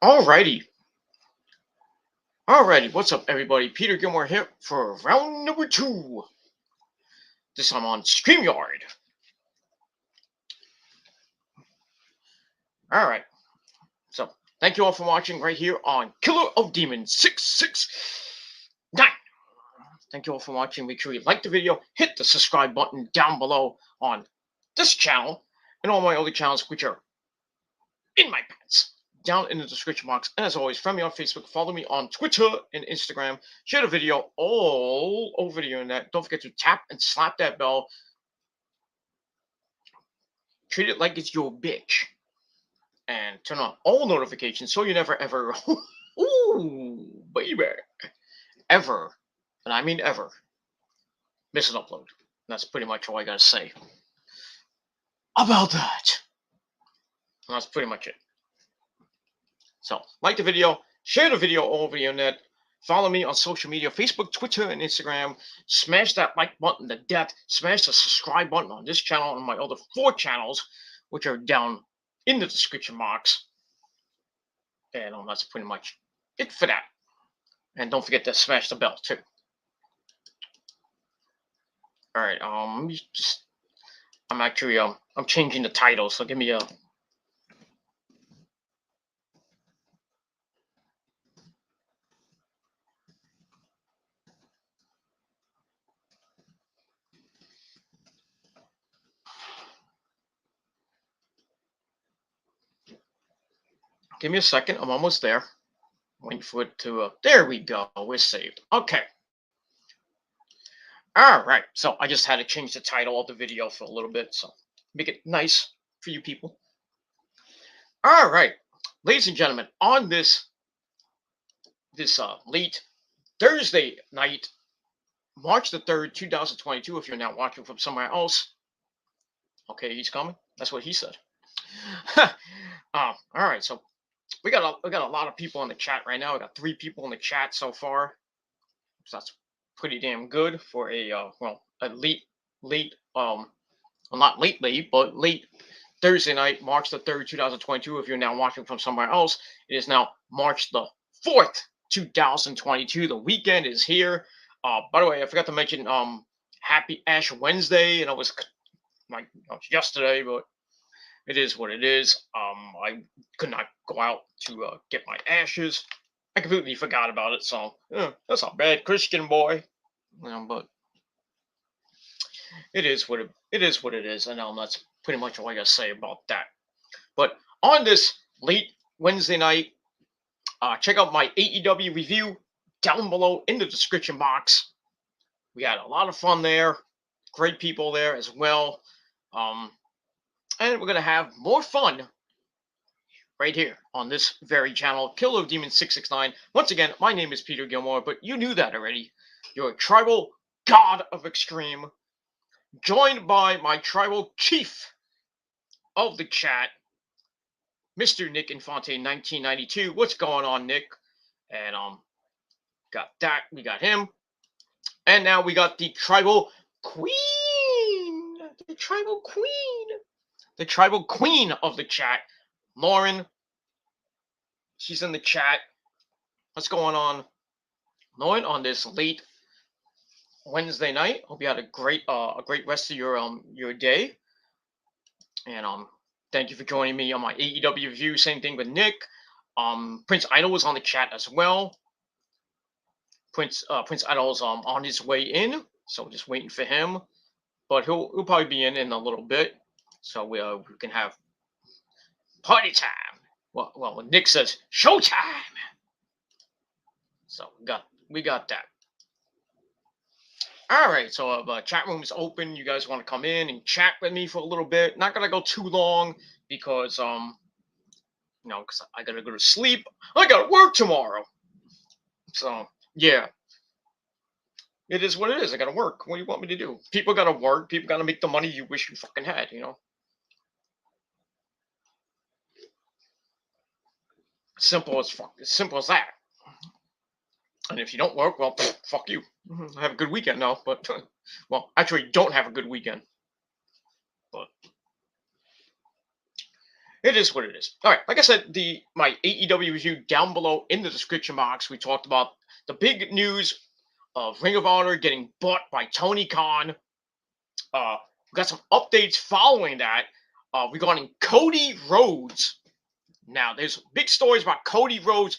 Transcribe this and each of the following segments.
Alrighty. What's up, everybody? Peter Gilmore here for round number 2. This time on StreamYard. Alright. So, thank you all for watching right here on Killer of Demons 669. Thank you all for watching. Make sure you like the video, hit the subscribe button down below on this channel and all my other channels, which are in my pants, down in the description box. And as always, friend me on Facebook, follow me on Twitter and Instagram, share the video all over the internet. Don't forget to tap and slap that bell. Treat it like it's your bitch. And turn on all notifications so you never ever, ooh, baby, ever, and I mean ever, miss an upload. And that's pretty much all I gotta say about that. And that's pretty much it. So, like the video, share the video all over the internet, follow me on social media, Facebook, Twitter, and Instagram. Smash that like button to death. Smash the subscribe button on this channel and my other 4 channels, which are down in the description box. And that's pretty much it for that. And don't forget to smash the bell, too. Alright, I'm actually, I'm changing the title, so give me a... Give me a second. I'm almost there. Wait for it to... there we go. We're saved. Okay. Alright. So I just had to change the title of the video for a little bit. So make it nice for you people. Alright. Ladies and gentlemen, on this late Thursday night, March the 3rd, 2022, if you're now watching from somewhere else. Okay, he's coming. That's what he said. Alright. So we got a lot of people in the chat right now. We got 3 people in the chat so far. So that's pretty damn good for a not late, but late Thursday night, March the 3rd, 2022. If you're now watching from somewhere else, it is now March the 4th, 2022. The weekend is here. By the way, I forgot to mention Happy Ash Wednesday, and it was yesterday, but it is what it is. I could not go out to get my ashes. I completely forgot about it, so that's not bad, Christian boy. But it is what it is, and that's pretty much all I gotta say about that. But on this late Wednesday night, check out my AEW review down below in the description box. We had a lot of fun there, great people there as well. And we're going to have more fun right here on this very channel, Killer of Demons 669. Once again, my name is Peter Gilmore, but you knew that already. You're a tribal god of extreme, joined by my tribal chief of the chat, Mr. Nick Infante 1992. What's going on, Nick? And got that. We got him. And now we got the tribal queen. The tribal queen. The tribal queen of the chat, Lauren. She's in the chat. What's going on, Lauren, on this late Wednesday night? Hope you had a great rest of your day. And thank you for joining me on my AEW review. Same thing with Nick. Prince Idol was on the chat as well. Prince Idol's on his way in, so just waiting for him. But he'll probably be in a little bit. So we can have party time. Well, when Nick says showtime. So we got that. All right, so chat room is open. You guys want to come in and chat with me for a little bit? Not gonna go too long because because I gotta go to sleep. I gotta work tomorrow. So yeah. It is what it is. I gotta work. What do you want me to do? People gotta work. People gotta make the money you wish you fucking had, Simple as fuck. As simple as that. And if you don't work, well, fuck you. Have a good weekend now, but well, actually, don't have a good weekend. But It is what it is. All right, like I said, the my AEW review down below in the description box. We talked about the big news of Ring of Honor getting bought by Tony Khan. We got some updates following that regarding Cody Rhodes. Now, there's big stories about Cody Rhodes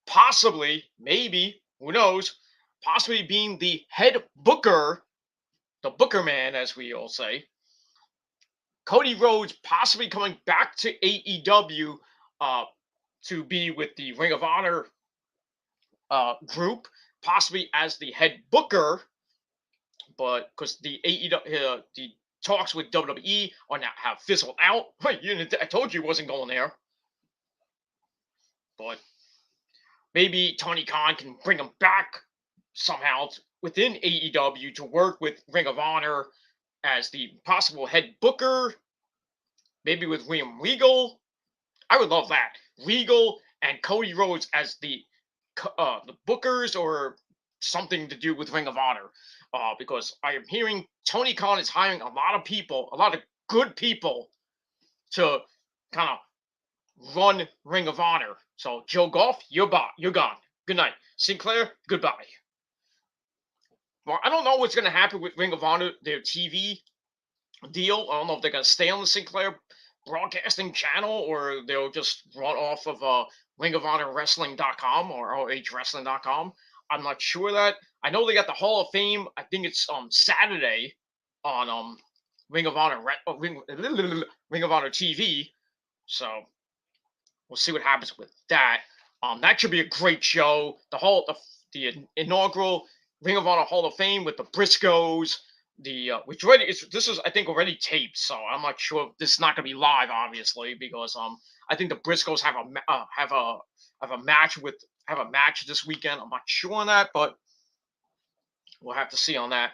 possibly, maybe, who knows, possibly being the head booker, the booker man, as we all say. Cody Rhodes possibly coming back to AEW to be with the Ring of Honor group, possibly as the head booker, but because the AEW, the talks with WWE are now have fizzled out. I told you he wasn't going there, but maybe Tony Khan can bring him back somehow within AEW to work with Ring of Honor as the possible head booker, maybe with William Regal. I would love that. Regal and Cody Rhodes as the bookers or something to do with Ring of Honor. Because I am hearing Tony Khan is hiring a lot of people, a lot of good people to kind of run Ring of Honor. So Joe Goff, you're gone. Good night. Sinclair, goodbye. Well, I don't know what's going to happen with Ring of Honor, their TV deal. I don't know if they're going to stay on the Sinclair broadcasting channel or they'll just run off of Ring of Honor Wrestling.com or ROHWrestling.com. I'm not sure that. I know they got the Hall of Fame. I think it's Saturday on Ring of Honor Ring of Honor TV. So we'll see what happens with that. That should be a great show. The inaugural Ring of Honor Hall of Fame with the Briscoes. Which already this is I think already taped, so I'm not sure if this is not going to be live, obviously, because I think the Briscoes have a match this weekend. I'm not sure on that, but we'll have to see on that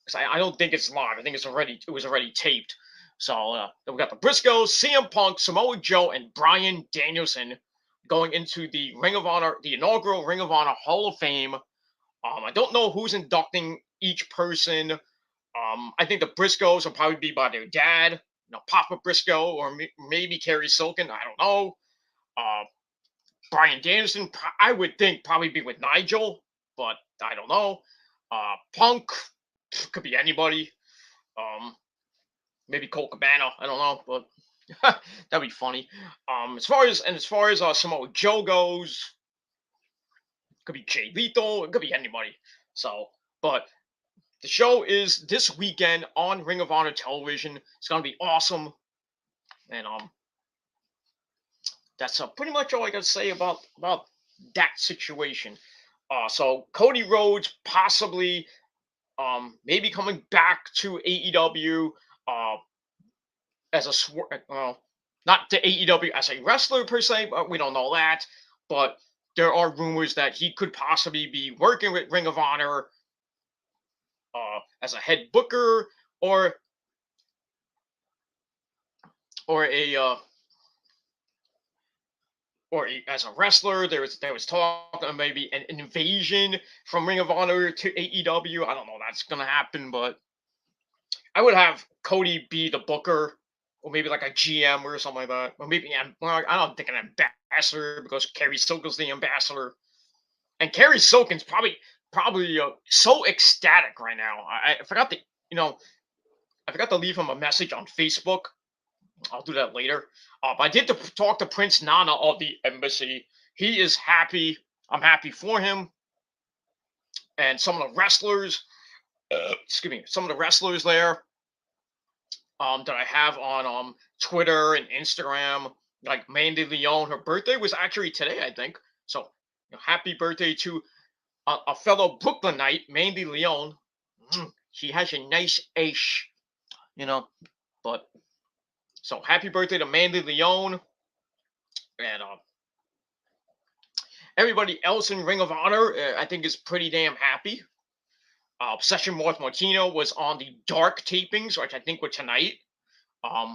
because I don't think it's live. I think it was already taped. So then we got the Briscoes, CM Punk, Samoa Joe, and Bryan Danielson going into the Ring of Honor, the inaugural Ring of Honor Hall of Fame. I don't know who's inducting each person. I think the Briscoes will probably be by their dad, Papa Briscoe, or maybe Kerry Silken. I don't know. Bryan Danielson, I would think probably be with Nigel, but I don't know. Punk could be anybody. Maybe Colt Cabana. I don't know, but that'd be funny. As far as Samoa Joe goes, could be Jay Lethal. It could be anybody. So, but the show is this weekend on Ring of Honor television. It's gonna be awesome, and that's pretty much all I gotta say about that situation. So Cody Rhodes possibly, maybe coming back to AEW, as not to AEW as a wrestler per se, but we don't know that. But there are rumors that he could possibly be working with Ring of Honor as a head booker or as a wrestler. There was talk of maybe an invasion from Ring of Honor to AEW. I don't know if that's gonna happen, but I would have Cody be the booker, or maybe like a GM or something like that. Or maybe I don't think an ambassador because Kerry Silken's the ambassador, and Kerry Silken's probably so ecstatic right now. I forgot to leave him a message on Facebook. I'll do that later. But I did talk to Prince Nana of the Embassy. He is happy. I'm happy for him. And some of the wrestlers, some of the wrestlers there that I have on Twitter and Instagram, like Mandy Leon. Her birthday was actually today, I think. So happy birthday to a fellow Brooklynite, Mandy Leon. She has a nice ace, but so happy birthday to Mandy Leon and everybody else in Ring of Honor. I think is pretty damn happy. Session North Martino was on the Dark tapings, which I think were tonight.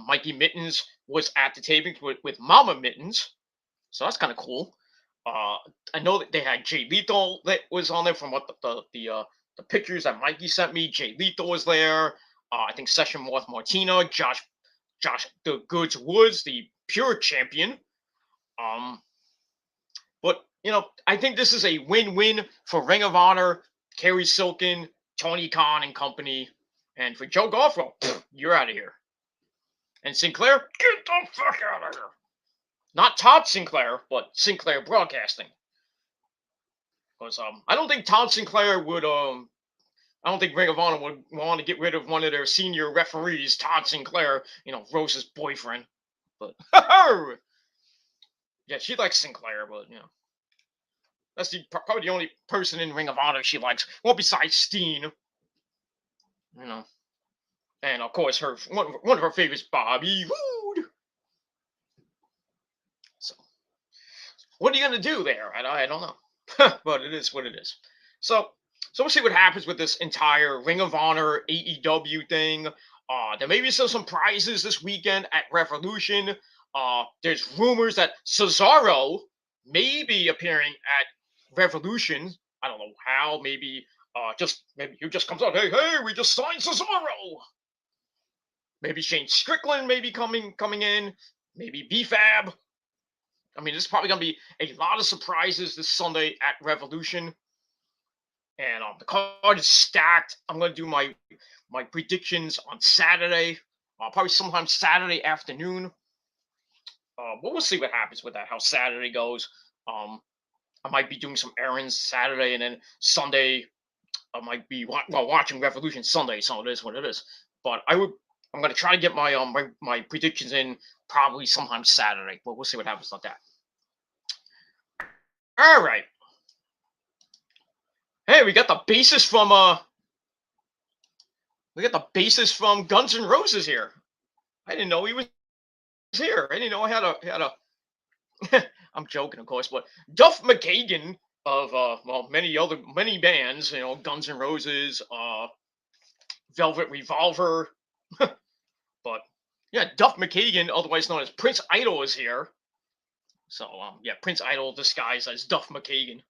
Mikey Mittens was at the tapings with Mama Mittens, so that's kind of cool. I know that they had Jay Lethal that was on there from what the pictures that Mikey sent me. Jay Lethal was there. I think Session North Martino, Josh the Goods Woods, the pure champion. Um, but I think this is a win-win for Ring of Honor, Kerry Silken, Tony Khan and company, and for Joe Garfield, you're out of here. And Sinclair, get the fuck out of here. Not Todd Sinclair, but Sinclair Broadcasting. Because I don't think Todd Sinclair would I don't think Ring of Honor would want to get rid of one of their senior referees, Todd Sinclair, Rose's boyfriend. But yeah, she likes Sinclair, but that's probably the only person in Ring of Honor she likes. Well, besides Steen, and of course her one of her favorites, Bobby Roode. So, what are you gonna do there? I don't know, but it is what it is. So we'll see what happens with this entire Ring of Honor AEW thing. There may be some prizes this weekend at Revolution. There's rumors that Cesaro may be appearing at Revolution. I don't know how. Maybe maybe he just comes out. Hey, we just signed Cesaro. Maybe Shane Strickland may be coming in. Maybe BFAB. I mean, there's probably gonna be a lot of surprises this Sunday at Revolution. And the card is stacked. I'm going to do my predictions on Saturday, probably sometime Saturday afternoon. But we'll see what happens with that, how Saturday goes. I might be doing some errands Saturday, and then Sunday I might be watching Revolution Sunday, so it is what it is. But I'm going to try to get my predictions in probably sometime Saturday, but we'll see what happens with that. All right. Hey, we got the bassist from Guns N' Roses here. I didn't know he was here. I didn't know I had a I'm joking, of course, but Duff McKagan of many bands, Guns N' Roses, Velvet Revolver, but yeah, Duff McKagan, otherwise known as Prince Idol, is here. So yeah, Prince Idol disguised as Duff McKagan.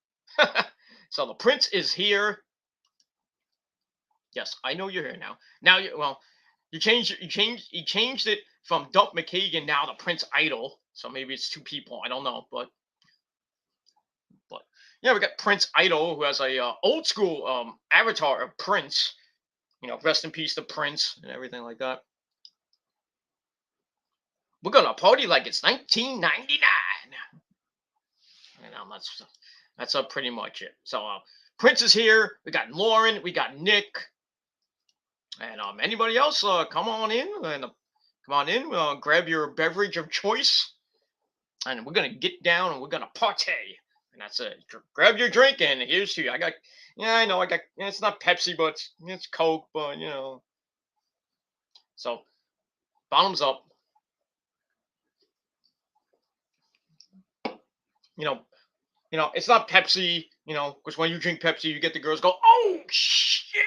So the Prince is here. Yes, I know you're here now. Now you changed it from Duff McKagan now to Prince Idol. So maybe it's two people. I don't know, but yeah, we got Prince Idol, who has a old school avatar of Prince. Rest in peace to Prince and everything like that. We're gonna party like it's 1999. That's pretty much it. So Prince is here. We got Lauren. We got Nick. And anybody else? Come on in and grab your beverage of choice, and we're gonna get down and we're gonna party. And that's it. Grab your drink, and here's to you. I know. It's not Pepsi, but it's Coke. But So, bottoms up. It's not Pepsi. Because when you drink Pepsi, you get the girls go, "Oh shit!"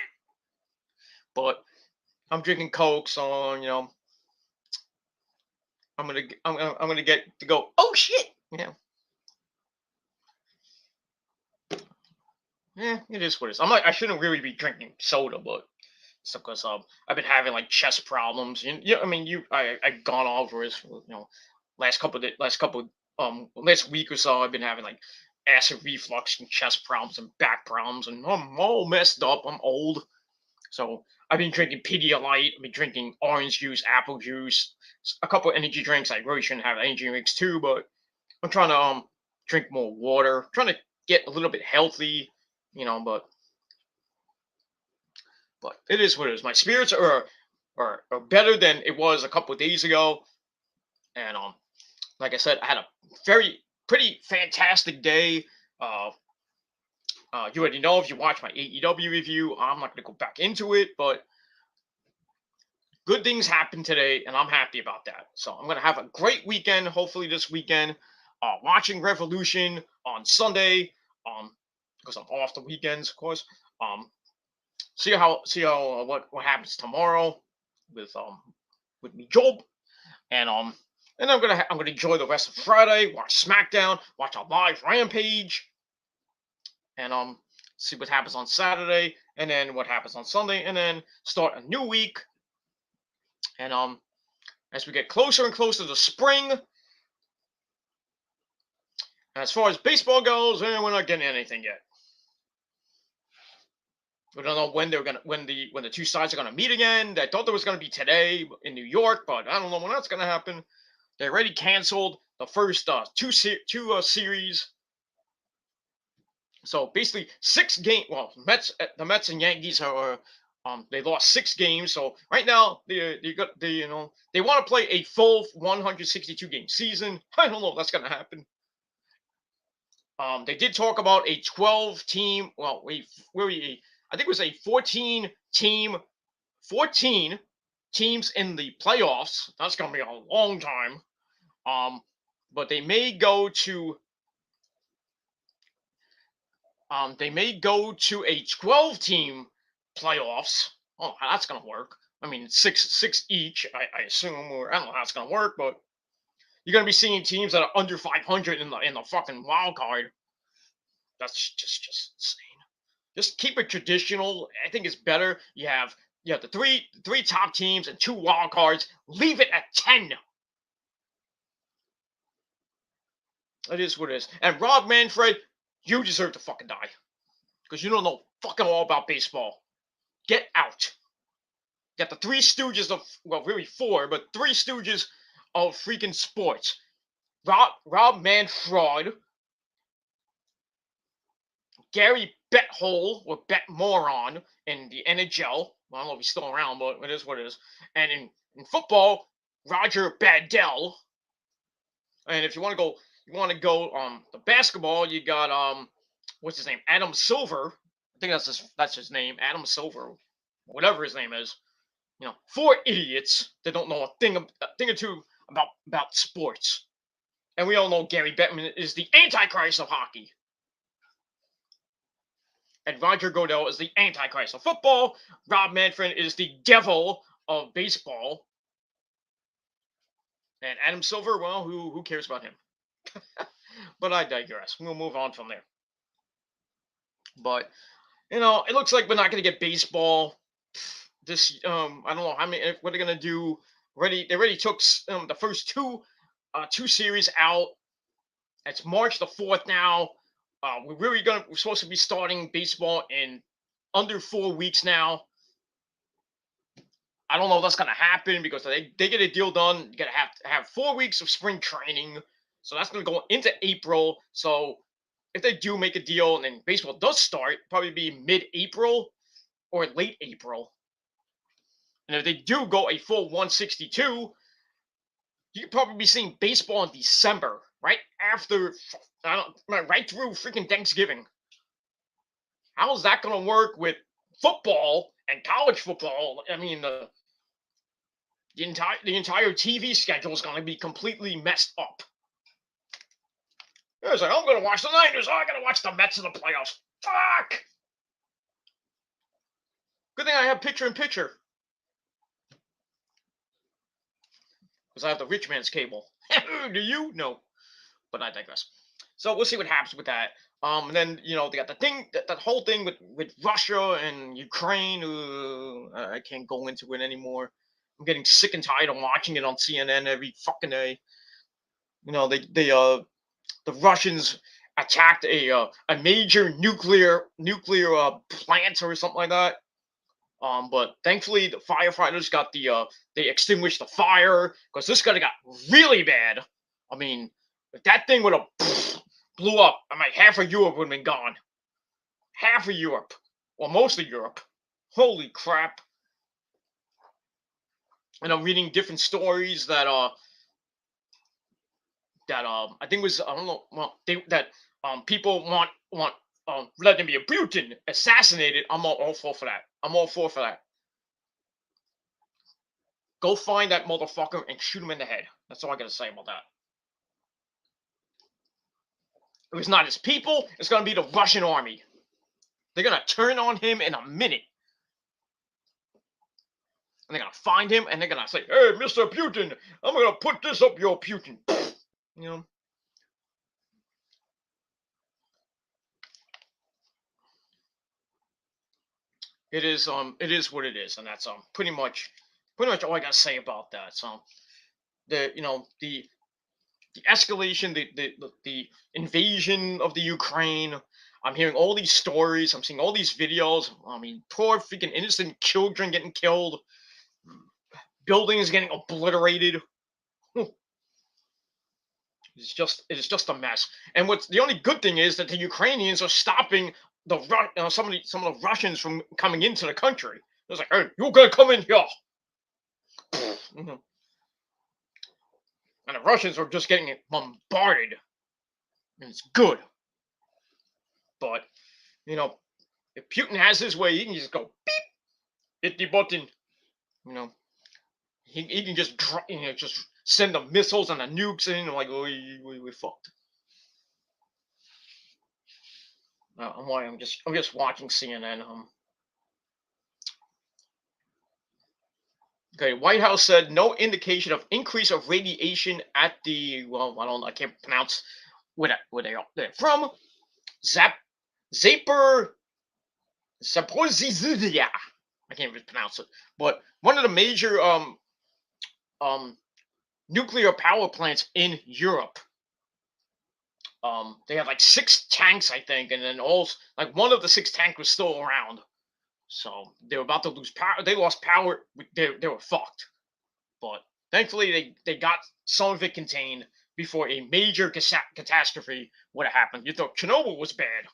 But I'm drinking Coke, so I'm gonna get to go, "Oh shit!" Yeah, it is what it is. I shouldn't really be drinking soda, but it's because I've been having like chest problems. I mean, I've gone over this. Last week or so, I've been having like acid reflux and chest problems and back problems, and I'm all messed up. I'm old, so I've been drinking Pedialyte. I've been drinking orange juice, apple juice, a couple of energy drinks. I really shouldn't have energy drinks too, but I'm trying to drink more water. Trying to get a little bit healthy, but it is what it is. My spirits are better than it was a couple of days ago, and like I said, I had a pretty fantastic day. You already know if you watch my AEW review. I'm not going to go back into it, but good things happened today, and I'm happy about that. So I'm going to have a great weekend, hopefully this weekend, watching Revolution on Sunday, because I'm off the weekends, of course. See how what happens tomorrow with me, Job, and I'm gonna enjoy the rest of Friday, watch SmackDown, watch a live Rampage, and see what happens on Saturday, and then what happens on Sunday, and then start a new week. And as we get closer and closer to spring, As far as baseball goes, we're not getting anything yet. We don't know when they're gonna when the two sides are gonna meet again. I thought there was gonna be today in New York, but I don't know when that's gonna happen. They already canceled the first two series. So basically, 6 game. Well, the Mets and Yankees are they lost 6 games. So right now they want to play a full 162 game season. I don't know if that's gonna happen. They did talk about a 12 team. Well, I think it was a 14 teams in the playoffs. That's gonna be a long time. But they may go to a 12 team playoffs. Oh, that's gonna work. I mean, six each, I assume, or I don't know how it's gonna work, but you're gonna be seeing teams that are under 500 in the fucking wild card. That's just insane. Just keep it traditional. I think it's better. You have the three top teams and 2 wild cards. Leave it at 10. It is what it is. And Rob Manfred, you deserve to fucking die because you don't know fucking all about baseball. Get out. Got the three stooges of, well, really four, but three stooges of freaking sports. Rob Manfred, Gary Bethole or Bet Moron in the NHL. Well, I don't know if he's still around, but it is what it is. And in football, Roger Badell. And if you want to go the basketball, you got what's his name? Adam Silver. I think that's his name, Adam Silver, whatever his name is. 4 idiots that don't know a thing or two about sports. And we all know Gary Bettman is the Antichrist of hockey. And Roger Goodell is the Antichrist of football. Rob Manfred is the devil of baseball. And Adam Silver, well, who cares about him? But I digress. We'll move on from there. But it looks like we're not going to get baseball this. I don't know how many. What they're going to do? They already took the first two series out. It's March the 4th now. We're supposed to be starting baseball in under 4 weeks now. I don't know if that's gonna happen because they get a deal done. You're gonna have to have 4 weeks of spring training, so that's gonna go into April. So if they do make a deal and then baseball does start, probably be mid-April or late April. And if they do go a full 162, you could probably be seeing baseball in December, right after, right through freaking Thanksgiving. How is that going to work with football and college football? I mean, the entire TV schedule is going to be completely messed up. It's like, I'm going to watch the Niners. I got to watch the Mets in the playoffs. Fuck! Good thing I have picture-in-picture. Because I have the rich man's cable. Do you? No. But I digress. So we'll see what happens with that. And then they got that whole thing with Russia and Ukraine. I can't go into it anymore. I'm getting sick and tired of watching it on CNN every fucking day. The Russians attacked a major nuclear plant or something like that. But thankfully the firefighters they extinguished the fire because this could have got really bad. I mean, if that thing would have blew up, half of Europe would have been gone. Half of Europe, well, most of Europe. Holy crap! And I'm reading different stories that I think was, I don't know, well, that people want Vladimir Putin assassinated. I'm all for that. I'm all for that. Go find that motherfucker and shoot him in the head. That's all I gotta say about that. If it's not his people, it's gonna be the Russian army. They're gonna turn on him in a minute. And they're gonna find him and they're gonna say, "Hey, Mr. Putin, I'm gonna put this up your Putin." It is what it is, and that's pretty much all I gotta say about that. So the the escalation, the invasion of the Ukraine. I'm hearing all these stories. I'm seeing all these videos. I mean, poor freaking innocent children getting killed, buildings getting obliterated. It's just a mess. And what's the only good thing is that the Ukrainians are stopping some of the Russians from coming into the country. It's like, hey, you gotta come in here. Mhm. And the Russians are just getting bombarded. And it's good. But, you know, if Putin has his way, he can just go beep, hit the button. You know, he can just just send the missiles and the nukes in. And like, oh, we fucked. I'm just watching CNN. Okay, White House said no indication of increase of radiation at the I can't pronounce where they're from. Zap Zapor Zaporizhzhia. I can't even pronounce it. But one of the major um nuclear power plants in Europe. They have like 6 tanks, I think, and then all like one of the 6 tanks was still around. So they were about to lose power. They lost power. They were fucked. But thankfully, they got some of it contained before a major catastrophe would have happened. You thought Chernobyl was bad.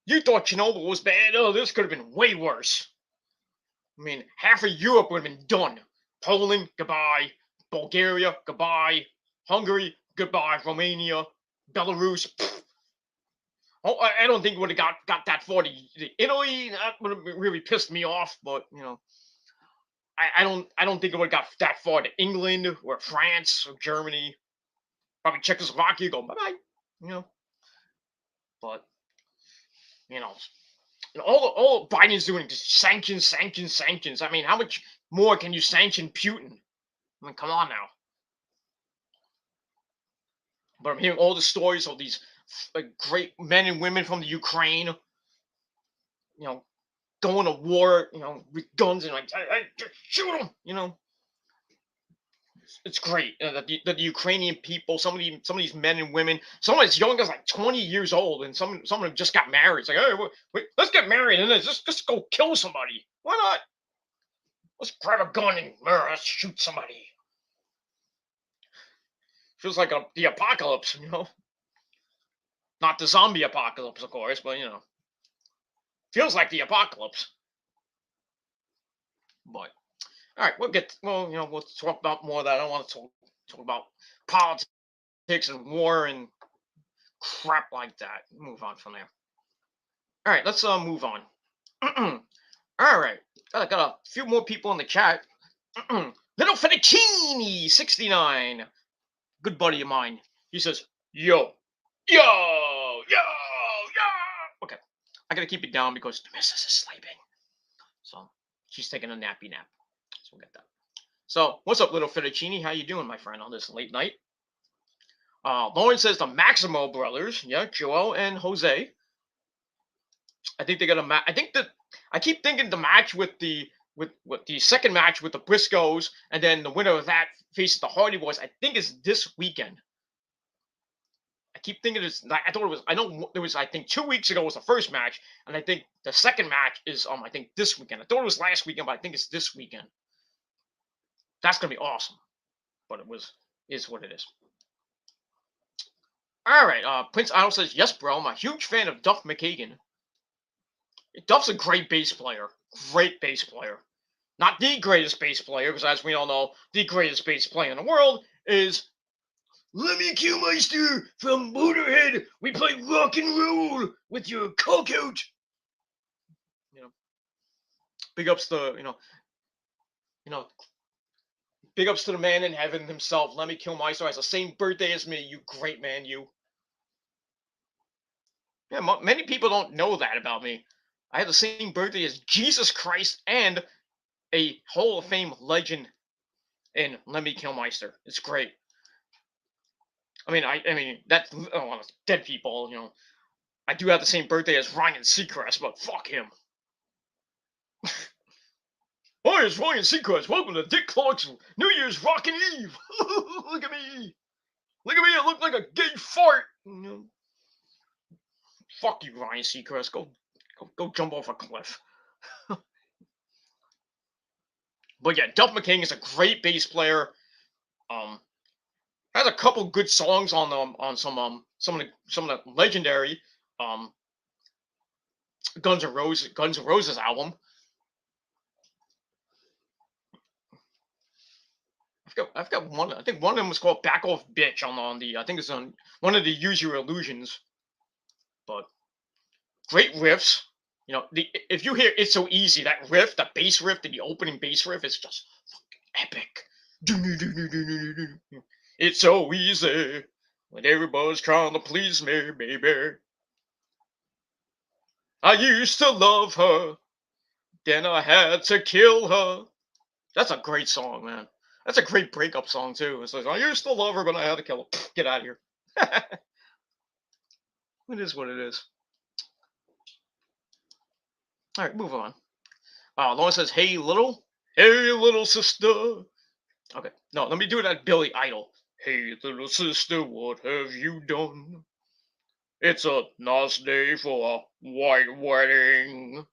You thought Chernobyl was bad. Oh, this could have been way worse. I mean, half of Europe would have been done. Poland, goodbye. Bulgaria, goodbye. Hungary, goodbye. Romania, Belarus. Pfft. Oh, I don't think it would have got that far to Italy. That would have really pissed me off. But I don't think it would have got that far to England or France or Germany. Probably Czechoslovakia. Go bye bye. You know, but you know, all Biden's doing is sanctions, sanctions, sanctions. I mean, how much more can you sanction Putin? I mean, come on now. But I'm hearing all the stories of these great men and women from the Ukraine, going to war, with guns and like, just shoot them. It's great that the Ukrainian people, some of these men and women, some as young as like 20 years old, and some of them just got married. It's like, hey, wait, let's get married and then just go kill somebody. Why not? Let's grab a gun and let's shoot somebody. Feels like the apocalypse, Not the zombie apocalypse, of course, but feels like the apocalypse. But all right, we'll talk about more of that. I don't want to talk about politics and war and crap like that. Move on from there. All right, let's move on. All right, got a few more people in the chat. Little Fettuccine 69, good buddy of mine. He says, "Yo, yo, yo, yo." Okay, I gotta keep it down because the missus is sleeping, so she's taking a nappy nap. So we'll get that. So, what's up, Little Fettuccine? How you doing, my friend, on this late night? Lauren says the Maximo brothers, yeah, Joel and Jose. I think they got a match. I keep thinking the match with the second match with the Briscoes, and then the winner of that faces the Hardy Boys. I think is this weekend. I keep thinking it's. I thought it was. I know there was. I think 2 weeks ago was the first match, and I think the second match is I think this weekend. I thought it was last weekend, but I think it's this weekend. That's gonna be awesome. But is what it is. All right. Prince Idol says yes, bro. I'm a huge fan of Duff McKagan. Duff's a great bass player. Great bass player. Not the greatest bass player, because as we all know, the greatest bass player in the world is Lemmy Kilmister from Motorhead. We play rock and roll with your cock out. Big ups to big ups to the man in heaven himself. Lemmy Kilmister has the same birthday as me. You great man, you. Yeah, many people don't know that about me. I have the same birthday as Jesus Christ and a Hall of Fame legend in Lemmy Kilmister. It's great. I mean that's dead people. I do have the same birthday as Ryan Seacrest, but fuck him. Hi, it's Ryan Seacrest. Welcome to Dick Clark's New Year's Rockin' Eve. Look at me. Look at me. I look like a gay fart. Fuck you, Ryan Seacrest. Go jump off a cliff. But yeah, Duff McKagan is a great bass player. Um, has a couple good songs on some of the legendary um Guns N' Roses album. I've got one. I think one of them was called "Back Off Bitch" on the. I think it's on one of the Use Your Illusions. But great riffs. If you hear "It's So Easy," that riff, the bass riff, the opening bass riff is just fucking epic. It's so easy when everybody's trying to please me, baby. I used to love her, then I had to kill her. That's a great song, man. That's a great breakup song too. It's like I used to love her, but I had to kill her. Get out of here. It is what it is. All right, move on. Lauren says, "Hey, little sister." Okay, no, let me do it at Billy Idol. Hey, little sister, what have you done? It's a nice day for a white wedding.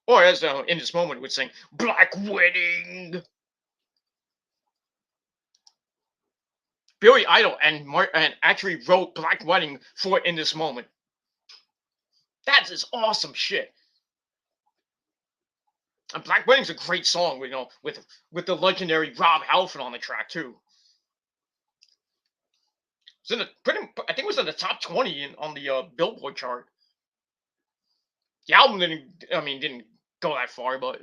Or as in this moment would sing, Black Wedding. Billy Idol and actually wrote Black Wedding for In This Moment. That is awesome shit. And Black Wedding's a great song, with the legendary Rob Halford on the track too. It's I think it was in the top 20 on the Billboard chart. The album didn't go that far, but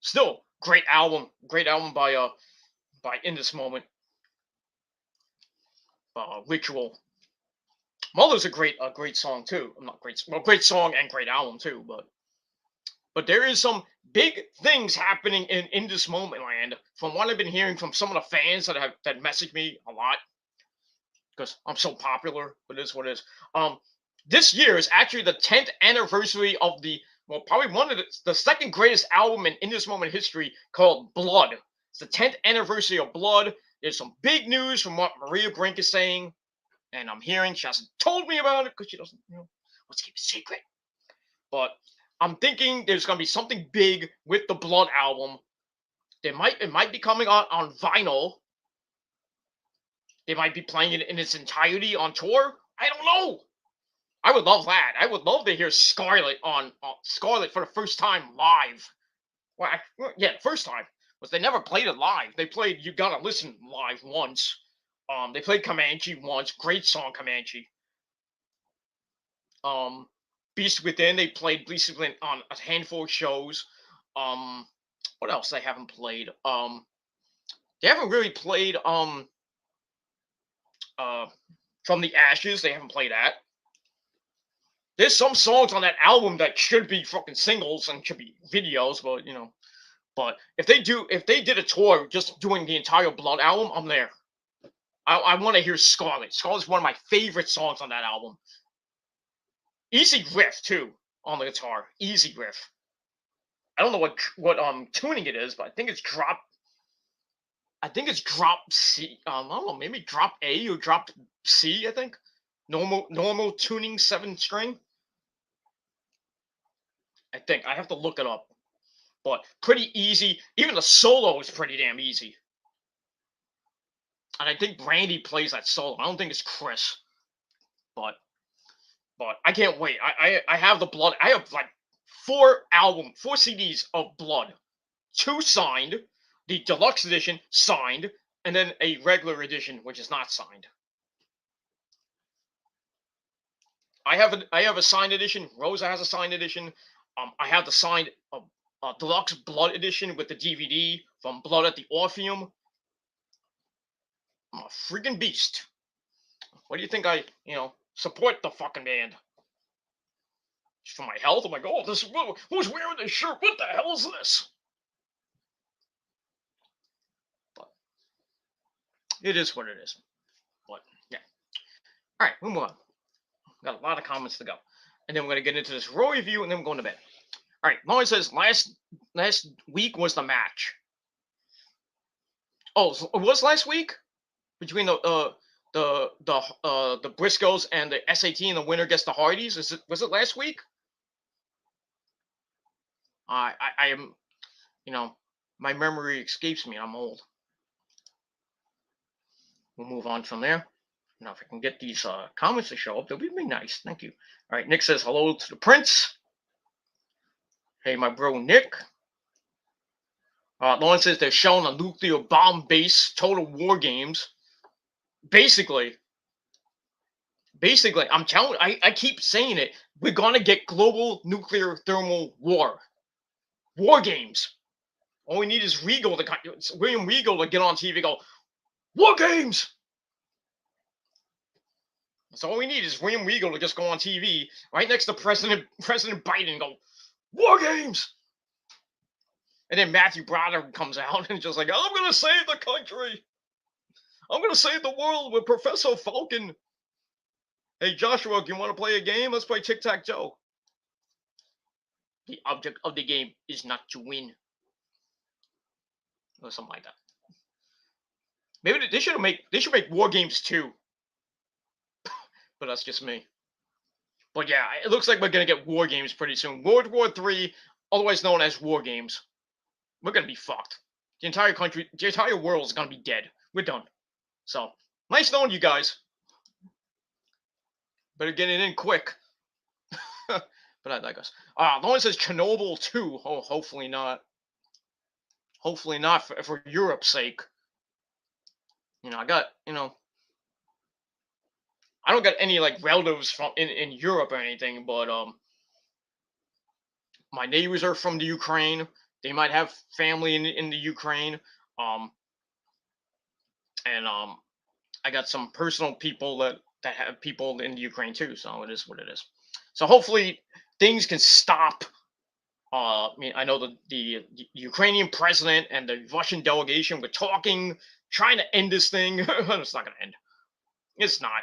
still great album. Great album by In This Moment. Ritual. Mother's a great song too. Not great, well, great song and great album too. But there is some big things happening in this moment land. From what I've been hearing from some of the fans that message me a lot because I'm so popular. But it is what it is. This year is actually the 10th anniversary of probably one of the second greatest album in this moment history called Blood. It's the 10th anniversary of Blood. There's some big news from what Maria Brink is saying. And I'm hearing she hasn't told me about it because she doesn't, wants to keep it secret. But I'm thinking there's gonna be something big with the Blood album. It might be coming on vinyl. They might be playing it in its entirety on tour. I don't know. I would love that. I would love to hear Scarlet on Scarlet for the first time live. Well, the first time was they never played it live. They played You Gotta Listen live once. They played Comanche once. Great song, Comanche. Beast Within. They played Beast Within on a handful of shows. What else they haven't played? They haven't really played From the Ashes. They haven't played that. There's some songs on that album that should be fucking singles and should be videos, but if they did a tour just doing the entire Blood album, I'm there. I want to hear Scarlet. Scarlet's one of my favorite songs on that album. Easy riff too on the guitar. Easy riff. I don't know what tuning it is, but I think it's drop. I think it's drop C. I don't know, maybe drop A or drop C. I think normal tuning 7-string. I think I have to look it up, but pretty easy. Even the solo is pretty damn easy. And I think Brandy plays that solo. I don't think it's Chris, but I can't wait. I have the Blood. I have like 4 CDs of Blood, 2 signed, the deluxe edition signed, and then a regular edition which is not signed. I have a signed edition. Rosa has a signed edition. I have the signed deluxe Blood edition with the DVD from Blood at the Orpheum. I'm a freaking beast. What do you think support the fucking band? Just for my health? I'm like, oh, who's wearing this shirt? What the hell is this? But it is what it is. But yeah. All right, we'll move on. Got a lot of comments to go. And then we're going to get into this Raw review and then we're going to bed. All right, Lauren says, last last week was the match. Oh, so it was last week between the Briscoes and the SAT, and the winner gets the Hardys. Was it last week? I am, you know, my memory escapes me. I'm old. We'll move on from there. Now, if I can get these comments to show up, that would be nice. Thank you. All right, Nick says hello to the Prince. Hey, my bro Nick. Lauren says they're showing a nuclear bomb base, total war games. Basically, I'm telling. I keep saying it. We're gonna get global nuclear thermal war. War games. All we need is William Regal to get on TV and go, war games. That's all we need is William Regal to just go on TV right next to President Biden and go, war games. And then Matthew Broderick comes out and just like, I'm gonna save the country. I'm gonna save the world with Professor Falcon. Hey Joshua, do you want to play a game? Let's play tic-tac-toe. The object of the game is not to win. Or something like that. Maybe they should make War Games 2. But that's just me. But yeah, it looks like we're gonna get War Games pretty soon. World War 3, otherwise known as War Games. We're gonna be fucked. The entire country, the entire world is gonna be dead. We're done. So, nice knowing you guys. Better get it in quick. But I digress. Lauren says Chernobyl 2. Oh, hopefully not. Hopefully not for Europe's sake. I got, I don't got any like relatives from in Europe or anything, but my neighbors are from the Ukraine. They might have family in the Ukraine. Um, and I got some personal people that have people in the Ukraine too. So it is what it is. So hopefully things can stop. I mean, I know the Ukrainian president and the Russian delegation were talking, trying to end this thing. It's not going to end. It's not.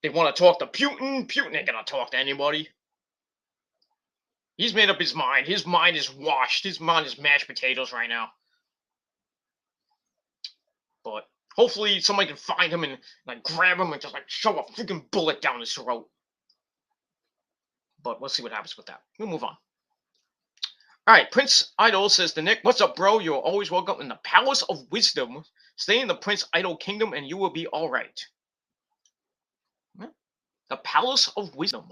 They want to talk to Putin. Putin ain't going to talk to anybody. He's made up his mind. His mind is washed. His mind is mashed potatoes right now. But hopefully somebody can find him and like grab him and just like shove a freaking bullet down his throat. But we'll see what happens with that. We'll move on. All right, Prince Idol says to Nick, "What's up, bro? You're always welcome in the Palace of Wisdom. Stay in the Prince Idol Kingdom and you will be all right." The Palace of Wisdom.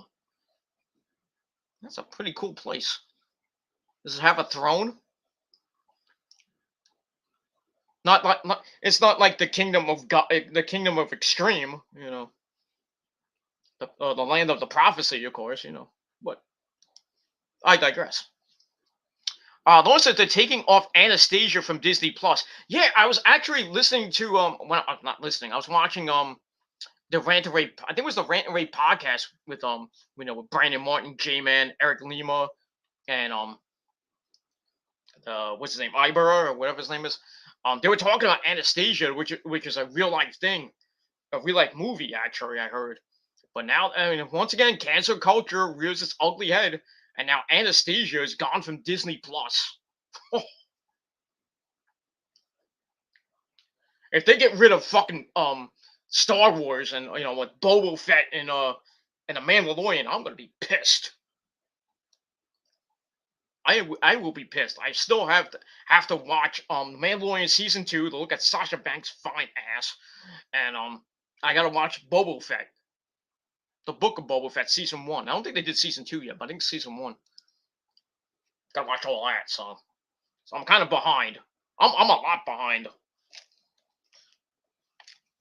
That's a pretty cool place. Does it have a throne? It's not like the Kingdom of God, the Kingdom of Extreme. The land of the prophecy, of course. But I digress. Lauren said they're taking off Anastasia from Disney Plus. Yeah, I was actually listening to not listening. I was watching the Rant and Rave. I think it was the Rant and Rave podcast with with Brandon Martin, J-Man, Eric Lima, and what's his name, Ibera or whatever his name is. They were talking about Anastasia, which is a real life thing, a real life movie actually. I heard, but now once again, cancel culture rears its ugly head. And now Anastasia is gone from Disney Plus. If they get rid of fucking Star Wars and with Boba Fett and the Mandalorian, I'm gonna be pissed. I will be pissed. I still have to watch The Mandalorian season 2 to look at Sasha Banks' fine ass, and I gotta watch Boba Fett. The Book of Boba Fett season 1. I don't think they did season 2 yet, but I think season 1. Gotta watch all that, so I'm kind of behind. I'm a lot behind.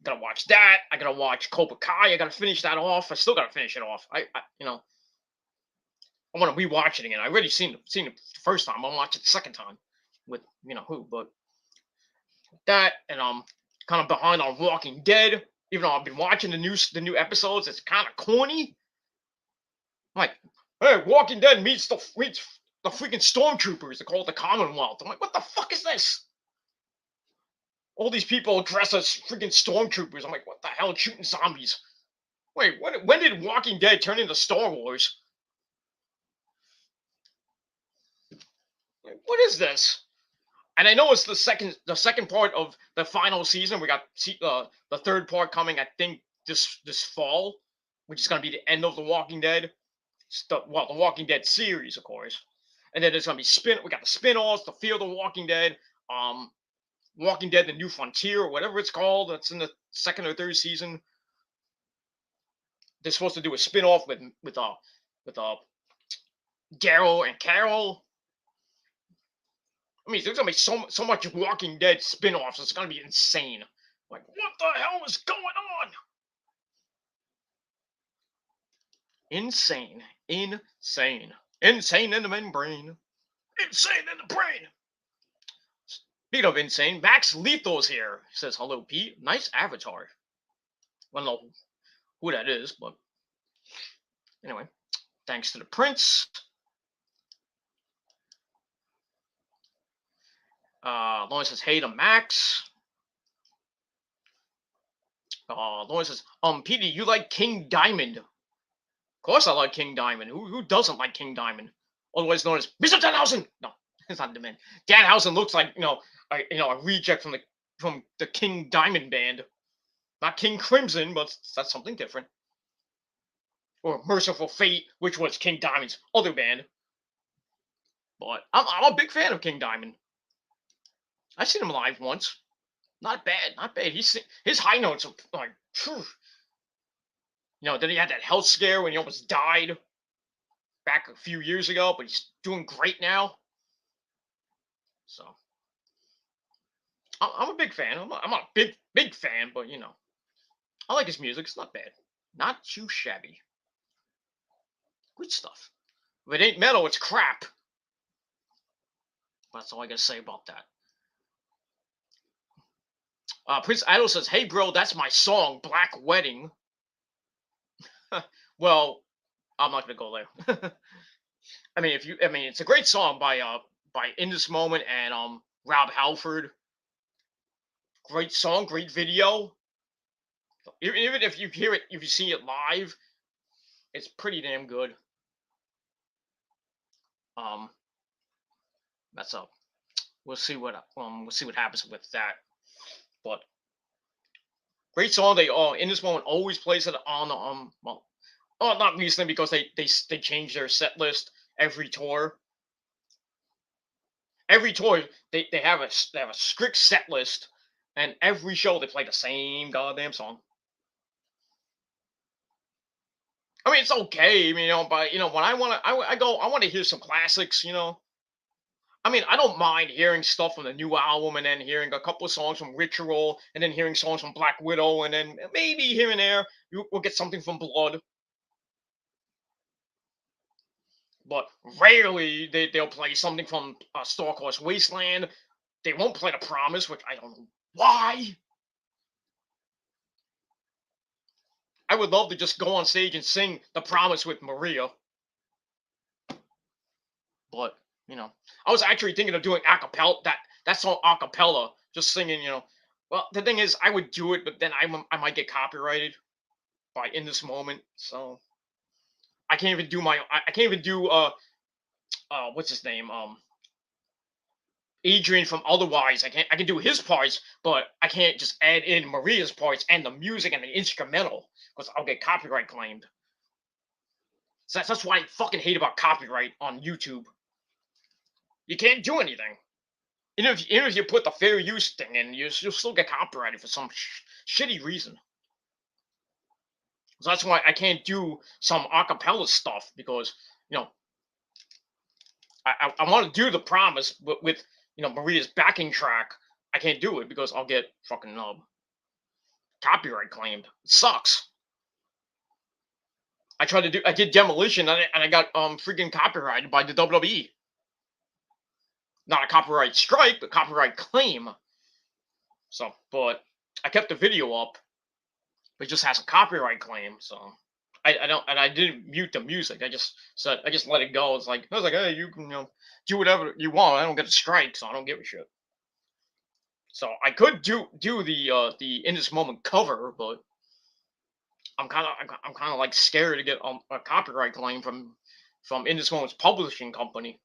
Gotta watch that. I gotta watch Cobra Kai. I gotta finish that off. I still gotta finish it off. I want to rewatch it again. I already seen it the first time. I'll watch it the second time with who, but that, and I'm kind of behind on Walking Dead. Even though I've been watching the new episodes, it's kind of corny. I'm like, hey, Walking Dead meets the freaking stormtroopers. They call it the Commonwealth. I'm like, what the fuck is this? All these people dressed as freaking stormtroopers. I'm like, what the hell? Shooting zombies. Wait, when did Walking Dead turn into Star Wars? what is this? And I know it's the second part of the final season. We got the third part coming, I think, this fall, which is going to be the end of The Walking Dead. The Walking Dead series, of course. And then there's going to be we got the spin-offs, the Fear the Walking Dead, um, Walking Dead: The New Frontier, or whatever it's called. That's in the second or third season. They're supposed to do a spin-off with Daryl and Carol. I mean, there's gonna be so much Walking Dead spin-offs. It's gonna be insane. Like, what the hell is going on? Insane, insane, insane in the membrane, insane in the brain. Speaking of insane, Max Lethal's here. He says, "Hello, Pete. Nice avatar." I don't know who that is, but anyway, thanks to the prince. Lauren says, "Hey to Max." Lauren says, Petey, you like King Diamond? Of course I like King Diamond. Who doesn't like King Diamond? Otherwise known as Mr. Danhausen. No, it's not the man. Danhausen looks like a reject from the King Diamond band. Not King Crimson, but that's something different. Or Merciful Fate, which was King Diamond's other band. But I'm a big fan of King Diamond. I've seen him live once. Not bad, not bad. His high notes are like, phew. Then he had that health scare when he almost died back a few years ago, but he's doing great now. So I'm a big fan. I'm not a big fan, but I like his music. It's not bad, not too shabby. Good stuff. If it ain't metal, it's crap. That's all I gotta say about that. Prince Idol says, "Hey, bro, that's my song, Black Wedding." Well, I'm not gonna go there. I mean, it's a great song by In This Moment and Rob Halford. Great song, great video. Even if you hear it, if you see it live, it's pretty damn good. That's up. We'll see what happens with that. But great song. They In This Moment always plays it on not recently because they change their set list every tour. Every tour they have a strict set list, and every show they play the same goddamn song. I mean, it's okay, but when I want to hear some classics. I mean, I don't mind hearing stuff from the new album and then hearing a couple of songs from Ritual and then hearing songs from Black Widow and then maybe here and there we'll get something from Blood. But rarely they'll play something from Star Wars Wasteland. They won't play The Promise, which I don't know why. I would love to just go on stage and sing The Promise with Maria. But, I was actually thinking of doing acapella, that song acapella, just singing, Well, the thing is, I would do it, but then I might get copyrighted by In This Moment. So I can't even do what's his name? Adrian from Otherwise. I can do his parts, but I can't just add in Maria's parts and the music and the instrumental because I'll get copyright claimed. So that's what I fucking hate about copyright on YouTube. You can't do anything. Even if you put the fair use thing in, you'll still get copyrighted for some shitty reason. So that's why I can't do some acapella stuff because I want to do The Promise, but with Maria's backing track, I can't do it because I'll get fucking copyright claimed. It sucks. I did Demolition and I got freaking copyrighted by the WWE. Not a copyright strike, but copyright claim. So, but I kept the video up, but it just has a copyright claim. So I didn't mute the music. I just let it go. I was like, hey, you can do whatever you want. I don't get a strike, so I don't give a shit. So I could do the In This Moment cover, but I'm kind of like scared to get a copyright claim from In This Moment's publishing company.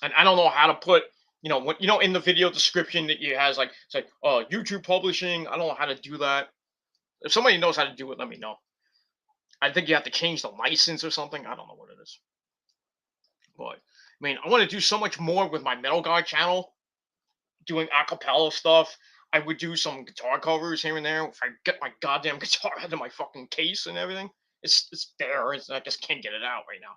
And I don't know how to put, what in the video description that you has like it's like YouTube publishing. I don't know how to do that. If somebody knows how to do it, let me know. I think you have to change the license or something. I don't know what it is. But I mean, I want to do so much more with my Metal Guy channel, doing acapella stuff. I would do some guitar covers here and there if I get my goddamn guitar out of my fucking case and everything. It's there. I just can't get it out right now.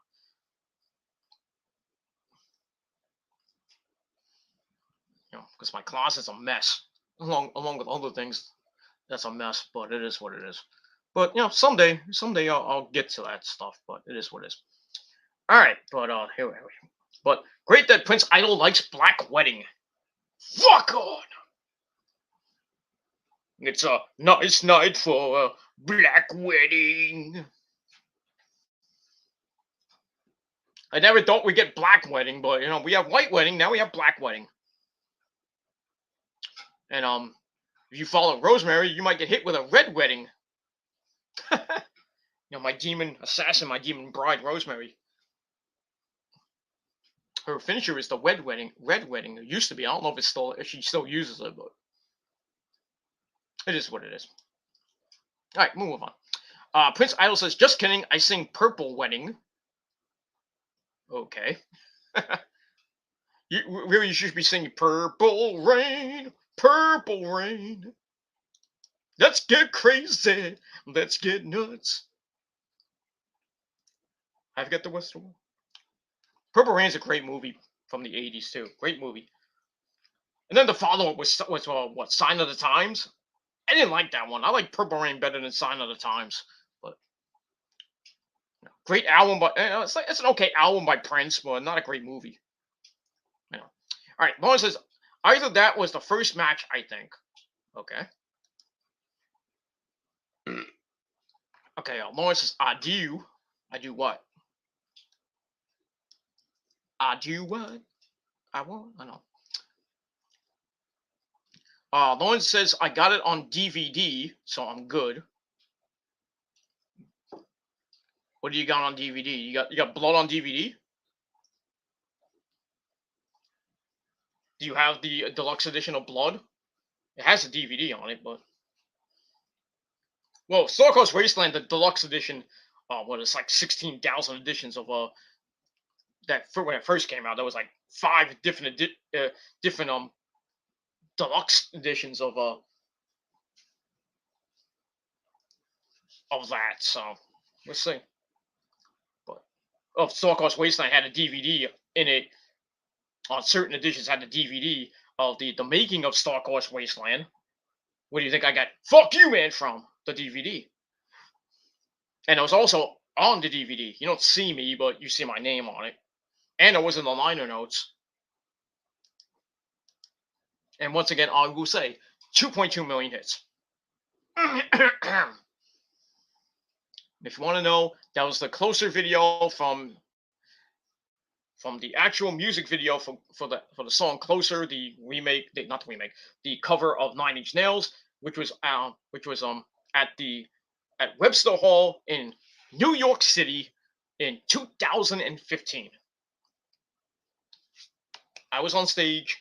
Because my closet's a mess. Along with other things, that's a mess. But it is what it is. But someday I'll get to that stuff. But it is what it is. All right, but here. But great that Prince Idol likes Black Wedding. Fuck on. It's a nice night for a black wedding. I never thought we'd get black wedding, but we have white wedding. Now we have black wedding. And if you follow Rosemary, you might get hit with a red wedding. My demon assassin, my demon bride, Rosemary. Her finisher is the red wedding. Red wedding. It used to be. I don't know if she still uses it, but it is what it is. All right, move on. Prince Idol says, "Just kidding. I sing Purple Wedding." Okay. You should be singing "Purple Rain, Purple Rain. Let's get crazy. Let's get nuts." I forget the Western one. Purple Rain is a great movie from the 80s too. Great movie. And then the follow-up was what, Sign of the Times? I didn't like that one. I like Purple Rain better than Sign of the Times. But great album, but it's an okay album by Prince, but not a great movie. All right, Lauren says, either that was the first match, I think. Okay. Okay, Lauren says, I do what? I do what? I want? I know. Lauren says, I got it on DVD, so I'm good. What do you got on DVD? You got Blood on DVD? Do you have the deluxe edition of Blood? It has a DVD on it, but well, Star Wars Wasteland, the deluxe edition, it's like 16,000 editions of that when it first came out. There was like 5 different deluxe editions of that. So let's see. But Star Wars Wasteland had a DVD in it. On certain editions had the DVD of the making of Star Wars Wasteland. Where do you think I got "Fuck You Man" from? The DVD. And it was also on the DVD. You don't see me, but you see my name on it. And it was in the liner notes. And once again, I will say 2.2 million hits. If you want to know, that was the Closer video from the actual music video for the song Closer, the remake, not the remake, the cover of 9 Inch Nails, which was at Webster Hall in New York City in 2015. I was on stage.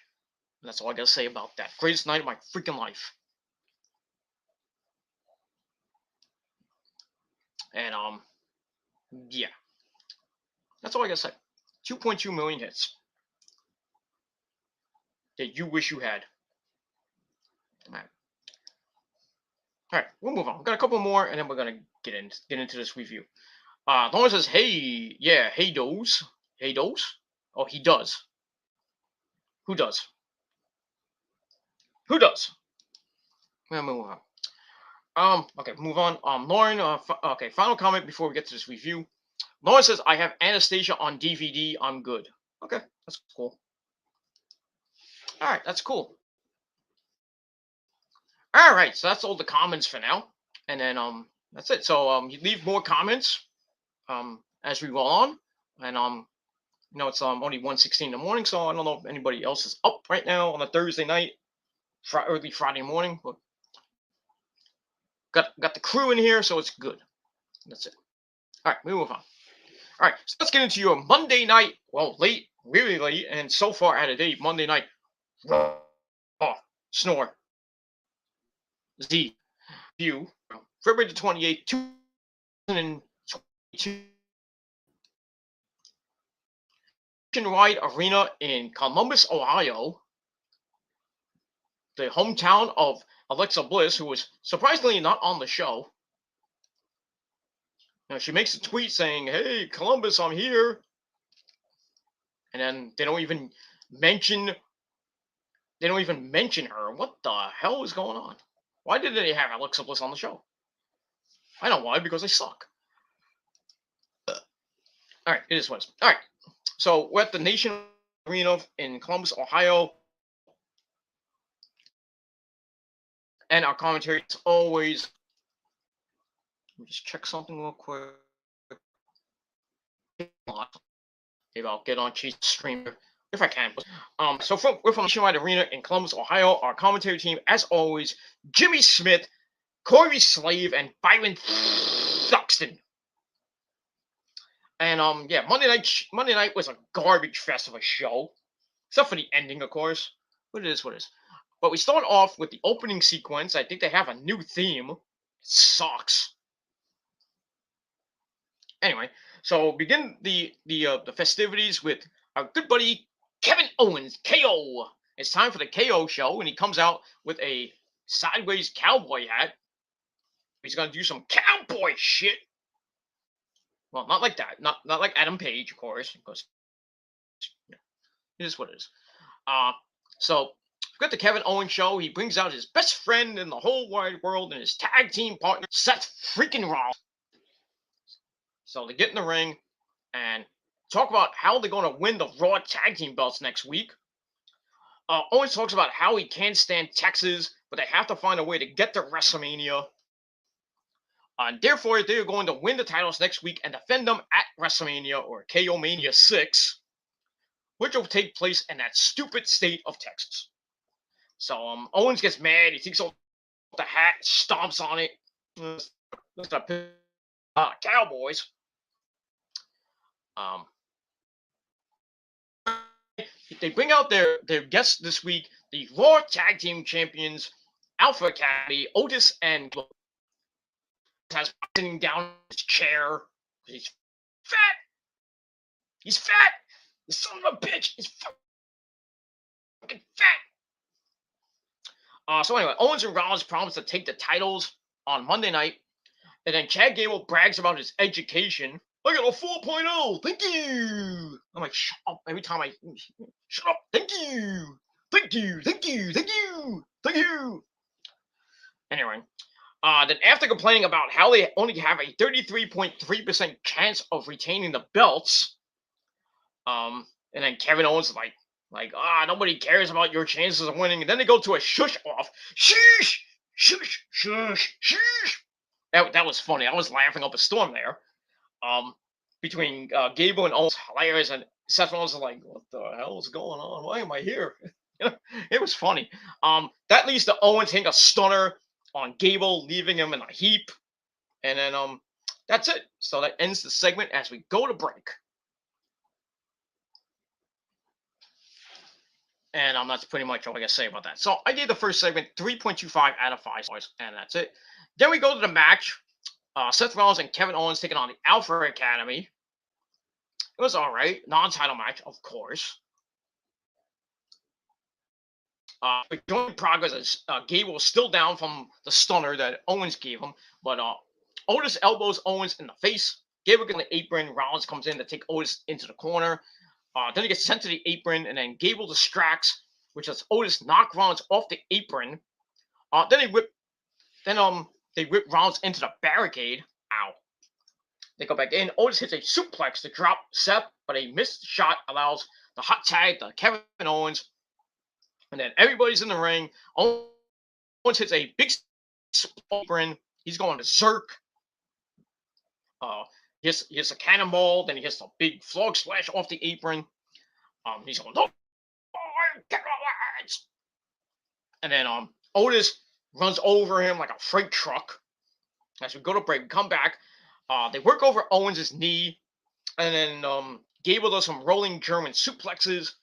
And that's all I gotta say about that. Greatest night of my freaking life. And yeah. That's all I gotta say. 2.2 million hits. That you wish you had. Alright, we'll move on. We've got a couple more, and then we're gonna get into this review. Lauren says, hey, yeah, hey does. Hey does? Oh, he does. Who does? Who does? We'll move on. Okay, move on. Lauren, okay, final comment before we get to this review. Lauren says, I have Anastasia on DVD. I'm good. Okay, that's cool. All right, that's cool. All right, so that's all the comments for now. And then that's it. So you leave more comments as we roll on. And it's only 1:16 in the morning, so I don't know if anybody else is up right now on a Thursday night, early Friday morning, but got the crew in here, so it's good. That's it. All right, we move on. All right, so let's get into your Monday night, late really late and so far out of date. Monday night Raw, Snore, Z, View, February the 28th, 2022. Nationwide Arena in Columbus, Ohio, the hometown of Alexa Bliss, who was surprisingly not on the show. She makes a tweet saying, "Hey, Columbus, I'm here," and then they don't even mention her. What the hell is going on? Why did they have Alexa Bliss on the show? I know why, because they suck. All right, it is what it is. All right, so we're at the Nation Arena in Columbus, Ohio, and our commentary is always. Let me just check something real quick. Maybe I'll get on Cheese Streamer if I can. So we're from Nationwide Arena in Columbus, Ohio. Our commentary team, as always, Jimmy Smith, Corey Slave, and Byron Thuxton. And yeah, Monday night was a garbage fest of a show, except for the ending, of course. What it is. But we start off with the opening sequence. I think they have a new theme. It sucks. Anyway, so begin the festivities with our good buddy Kevin Owens, KO. It's time for the KO show, and he comes out with a sideways cowboy hat. He's gonna do some cowboy shit. Well, not like that. Not like Adam Page, of course, because it is what it is. So we've got the Kevin Owens show. He brings out his best friend in the whole wide world and his tag team partner, Seth freaking Rollins. So they get in the ring and talk about how they're going to win the Raw tag team belts next week. Owens talks about how he can't stand Texas, but they have to find a way to get to WrestleMania. Therefore, they are going to win the titles next week and defend them at WrestleMania or KO Mania 6, which will take place in that stupid state of Texas. So Owens gets mad. He takes off the hat, stomps on it. Cowboys. They bring out their guests this week, the Raw Tag Team Champions, Alpha Academy, Otis and has sitting down in his chair. He's fat. He's fat. The son of a bitch is fucking fat. So anyway, Owens and Rollins promise to take the titles on Monday night, and then Chad Gable brags about his education. I got a 4.0. Thank you. I'm like, shut up every time I shut up. Thank you. Thank you. Thank you. Thank you. Thank you. Anyway, then after complaining about how they only have a 33.3% chance of retaining the belts, and then Kevin Owens is like, nobody cares about your chances of winning. And then they go to a shush off. Shush, shush, shush, shush. That was funny. I was laughing up a storm there. Between Gable and Owens, hilarious, and Seth Rollins is like, what the hell is going on? Why am I here? It was funny. That leads to Owens hitting a stunner on Gable, leaving him in a heap. And then that's it. So that ends the segment as we go to break. And that's pretty much all I got to say about that. So I gave the first segment 3.25 out of 5 stars, and that's it. Then we go to the match. Seth Rollins and Kevin Owens taking on the Alpha Academy. It was all right. Non-title match, of course. Joint progress as Gable was still down from the stunner that Owens gave him, but Otis elbows Owens in the face. Gable gets on the apron. Rollins comes in to take Otis into the corner. Then he gets sent to the apron, and then Gable distracts, which lets Otis knock Rollins off the apron. Then they whip Rollins into the barricade. Ow. They go back in. Otis hits a suplex to drop Seth, but a missed shot allows the hot tag to Kevin Owens. And then everybody's in the ring. Owens hits a big apron. He's going berserk. He hits a cannonball. Then he hits a big frog splash off the apron. He's going, oh, and then Otis runs over him like a freight truck. As we go to break, we come back. They work over Owens' knee, and then Gable does some rolling German suplexes,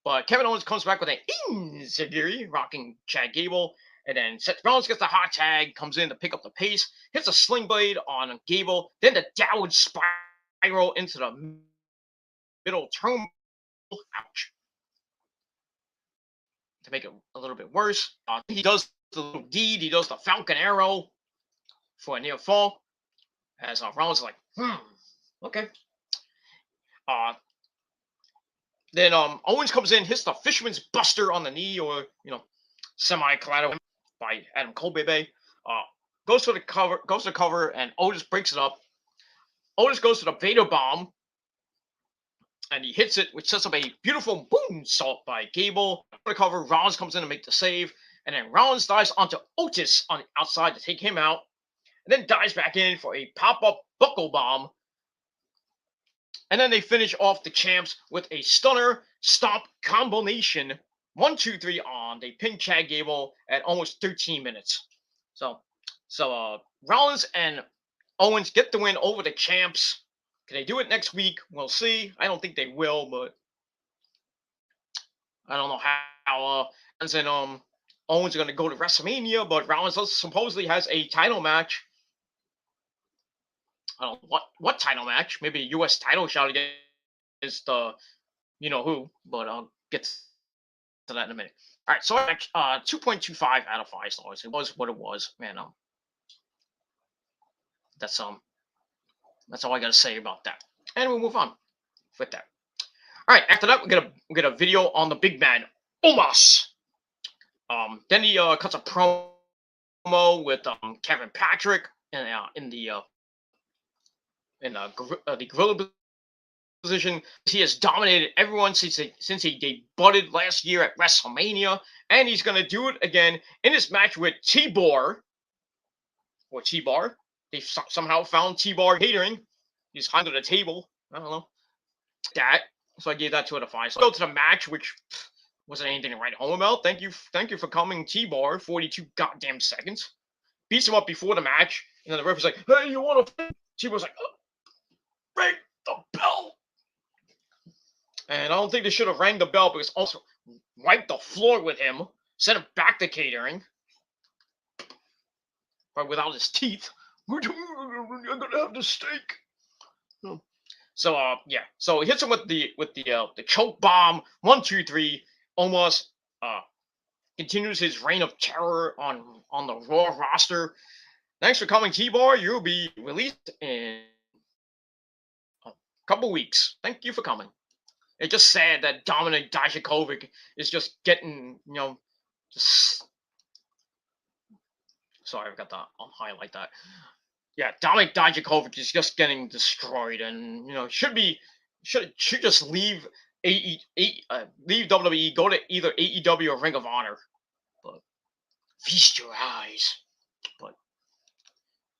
but Kevin Owens comes back with an enziguri, rocking Chad Gable. And then Seth Rollins gets the hot tag, comes in to pick up the pace, hits a sling blade on Gable, then the downward spiral into the middle turn. Ouch. To make it a little bit worse, he does the little deed, he does the Falcon Arrow for a near fall. As Rollins is like, okay. Then Owens comes in, hits the Fisherman's Buster on the knee, or semi-collateral by Adam Cole, baby. Goes to the cover, and Otis breaks it up. Otis goes to the Vader Bomb, and he hits it, which sets up a beautiful boom salt by Gable. For the cover, Rollins comes in to make the save, and then Rollins dives onto Otis on the outside to take him out, and then dives back in for a pop-up buckle bomb. And then they finish off the champs with a stunner stomp combination. 1, 2, 3 on. They pin Chad Gable at almost 13 minutes. So Rollins and Owens get the win over the champs. Can they do it next week? We'll see. I don't think they will, but I don't know how Rollins and Owens are going to go to WrestleMania, but Rollins supposedly has a title match. I don't know what title match. Maybe a U.S. title shot against who, but I'll get to that in a minute. All right, so 2.25 out of 5 stars. It was what it was, man. That's all I gotta say about that. And we'll move on with that. All right, after that, we get a video on the big man Omos. Then he cuts a promo with Kevin Patrick in the gorilla position. He has dominated everyone since he debuted last year at WrestleMania, and he's gonna do it again in his match with T-Bar. Or T-Bar. They somehow found T-Bar catering. He's under the table. I don't know. That. So I gave that 2 out of 5. So go to the match, which wasn't anything to write home about. Thank you for coming, T-Bar. 42 goddamn seconds. Beats him up before the match, and then the ref is like, "Hey, you want to?" T-Bar's like, "Oh, ring the bell." And I don't think they should have rang the bell, because also wiped the floor with him, sent him back to catering, but without his teeth. I'm gonna have the steak. So yeah. So he hits him with the choke bomb. 1, 2, 3. Omos continues his reign of terror on the Raw roster. Thanks for coming, T-Bar. You'll be released in a couple weeks. Thank you for coming. It's just sad that Dominik Dijakovic is just getting, just... Sorry, I've got that on highlight that. Yeah, Dominik Dijakovic is just getting destroyed, and should just leave leave WWE, go to either AEW or Ring of Honor. But feast your eyes. But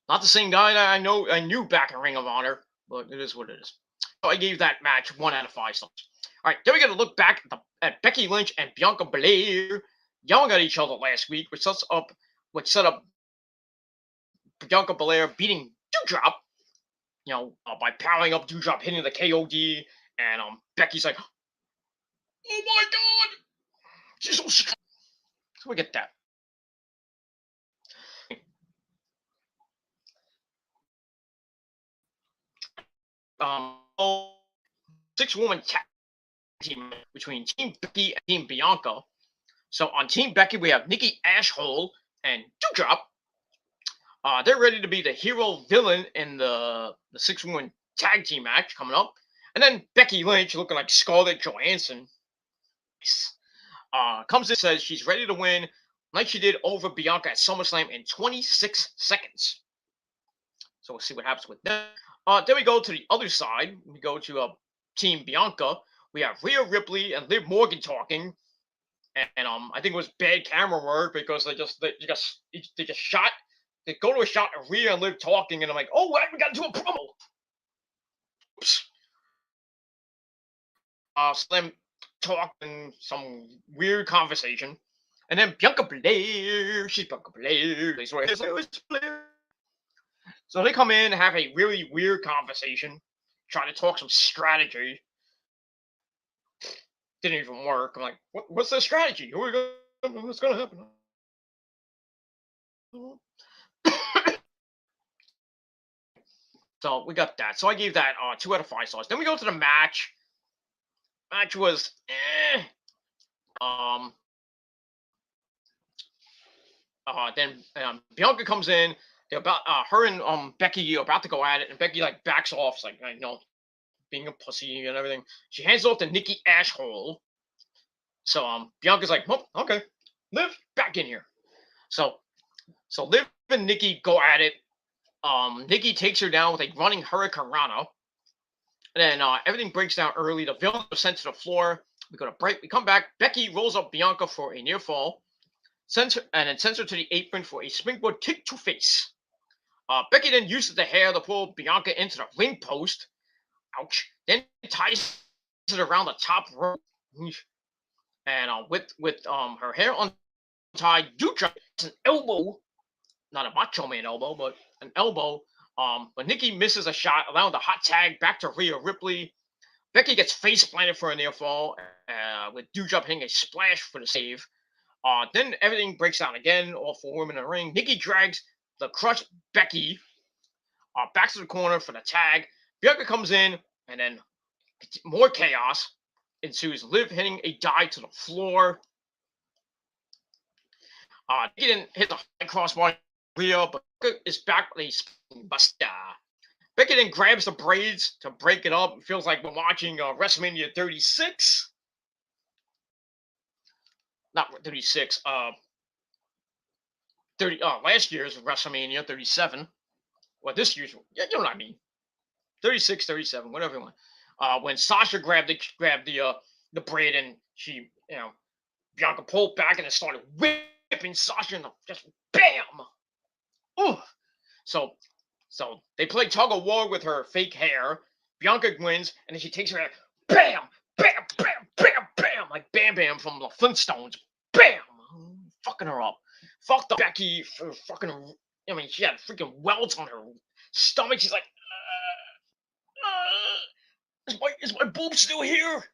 not the same guy that I knew back in Ring of Honor, but it is what it is. So I gave that match 1 out of 5 stars. All right, then we got to look back at Becky Lynch and Bianca Belair yelling at each other last week, which set up Bianca Belair beating Doudrop, by powering up Doudrop, hitting the KOD, and Becky's like, "Oh my God, she's so strong." So we get that. Um, 6-woman tag team between Team Becky and Team Bianca. So on Team Becky, we have Nikki Ashhole and Doudrop. They're ready to be the hero villain in the 6-woman tag team match coming up. And then Becky Lynch, looking like Scarlett Johansson, comes in and says she's ready to win like she did over Bianca at SummerSlam in 26 seconds. So we'll see what happens with that. Then we go to the other side. We go to Team Bianca. We have Rhea Ripley and Liv Morgan talking. And I think it was bad camera work, because they just shot. They go to a shot of Rhea and Liv talking, and I'm like, "Oh, what? We got to do a promo." Oops. Slim talking some weird conversation, and then Bianca Belair, she's Bianca Belair. So they come in and have a really weird conversation. trying to talk some strategy. Didn't even work. I'm like, what's the strategy? What's gonna happen? So we got that. So I gave that 2 out of 5 stars. Then we go to the match. Match was um then Bianca comes in. They're about her and Becky are about to go at it, and Becky like backs off, like being a pussy and everything. She hands it off to Nikki Ashhole. So Bianca's like, well, okay, Liv, back in here. So Liv and Nikki go at it. Nikki takes her down with a running Hurricanrana. And then everything breaks down early. The villain is sent to the floor. We go to break. We come back. Becky rolls up Bianca for a near fall. Sends her, and then sends her to the apron for a springboard kick to face. Becky then uses the hair to pull Bianca into the ring post. Ouch. Then ties it around the top rope. And with her hair untied, Dutra it's an elbow. Not a Macho Man elbow, but an elbow. But Nikki misses a shot, allowing the hot tag back to Rhea Ripley. Becky gets face planted for a near fall, with Doudrop hitting a splash for the save. Then everything breaks down again, all 4 women in the ring. Nikki drags the crushed Becky back to the corner for the tag. Bianca comes in, and then more chaos ensues. Liv hitting a dive to the floor. Nikki didn't hit the high crossbar. Rhea, but Becca is back with a spin buster. Becky then grabs the braids to break it up. It feels like we're watching WrestleMania 36. Not 36. last year's WrestleMania 37. Well, this year's, you know what I mean. 36, 37, whatever you want. When Sasha grabbed the braid and she, Bianca pulled back and it started whipping Sasha in the just bam. Ooh. So they play tug of war with her fake hair. Bianca wins, and then she takes her hair, bam, bam, bam, bam, bam, like Bam Bam from the Flintstones, bam, fucking her up. Fucked up Becky for fucking. I mean, she had freaking welts on her stomach. She's like, is my boob still here?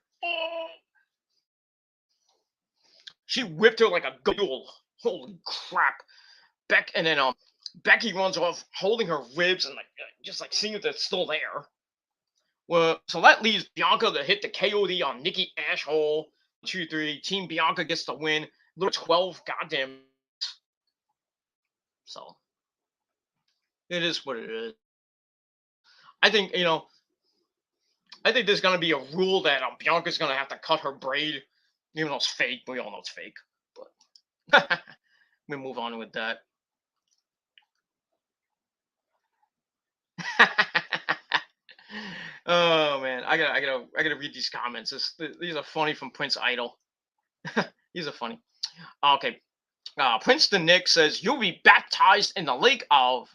She whipped her like a ghoul. Holy crap! And then Becky runs off holding her ribs and just seeing if they're still there. Well, so that leaves Bianca to hit the KOD on Nikki Ashhole. 2-3. Team Bianca gets the win. Little 12 goddamn. So it is what it is. I think there's gonna be a rule that Bianca's gonna have to cut her braid, even though it's fake. We all know it's fake, but we move on with that. Oh man, I gotta read these comments. These are funny from Prince Idol. These are funny. Okay, Prince the Nick says you'll be baptized in the lake of,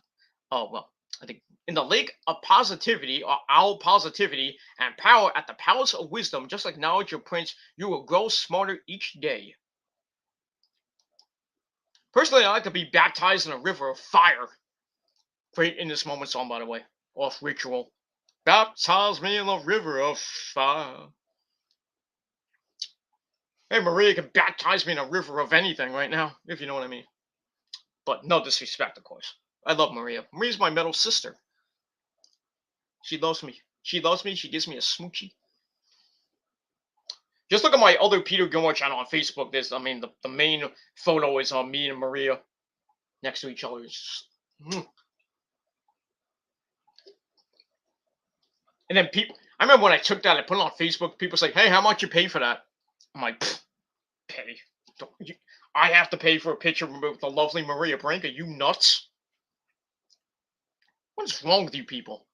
I think in the lake of positivity or owl positivity and power at the palace of wisdom. Just acknowledge your prince, you will grow smarter each day. Personally, I like to be baptized in a river of fire. Great In This Moment song, by the way, off Ritual. Baptize me in the river of fire. Hey, Maria can baptize me in a river of anything right now, if you know what I mean. But no disrespect, of course. I love Maria. Maria's my metal sister. She loves me. She loves me. She gives me a smoochie. Just look at my other Peter Gilmore channel on Facebook. The main photo is me and Maria next to each other. And then I remember when I took that, I put it on Facebook. People say, "Hey, how much you pay for that?" I'm like, "Pay? I have to pay for a picture with the lovely Maria Brink? Are you nuts? What's wrong with you people?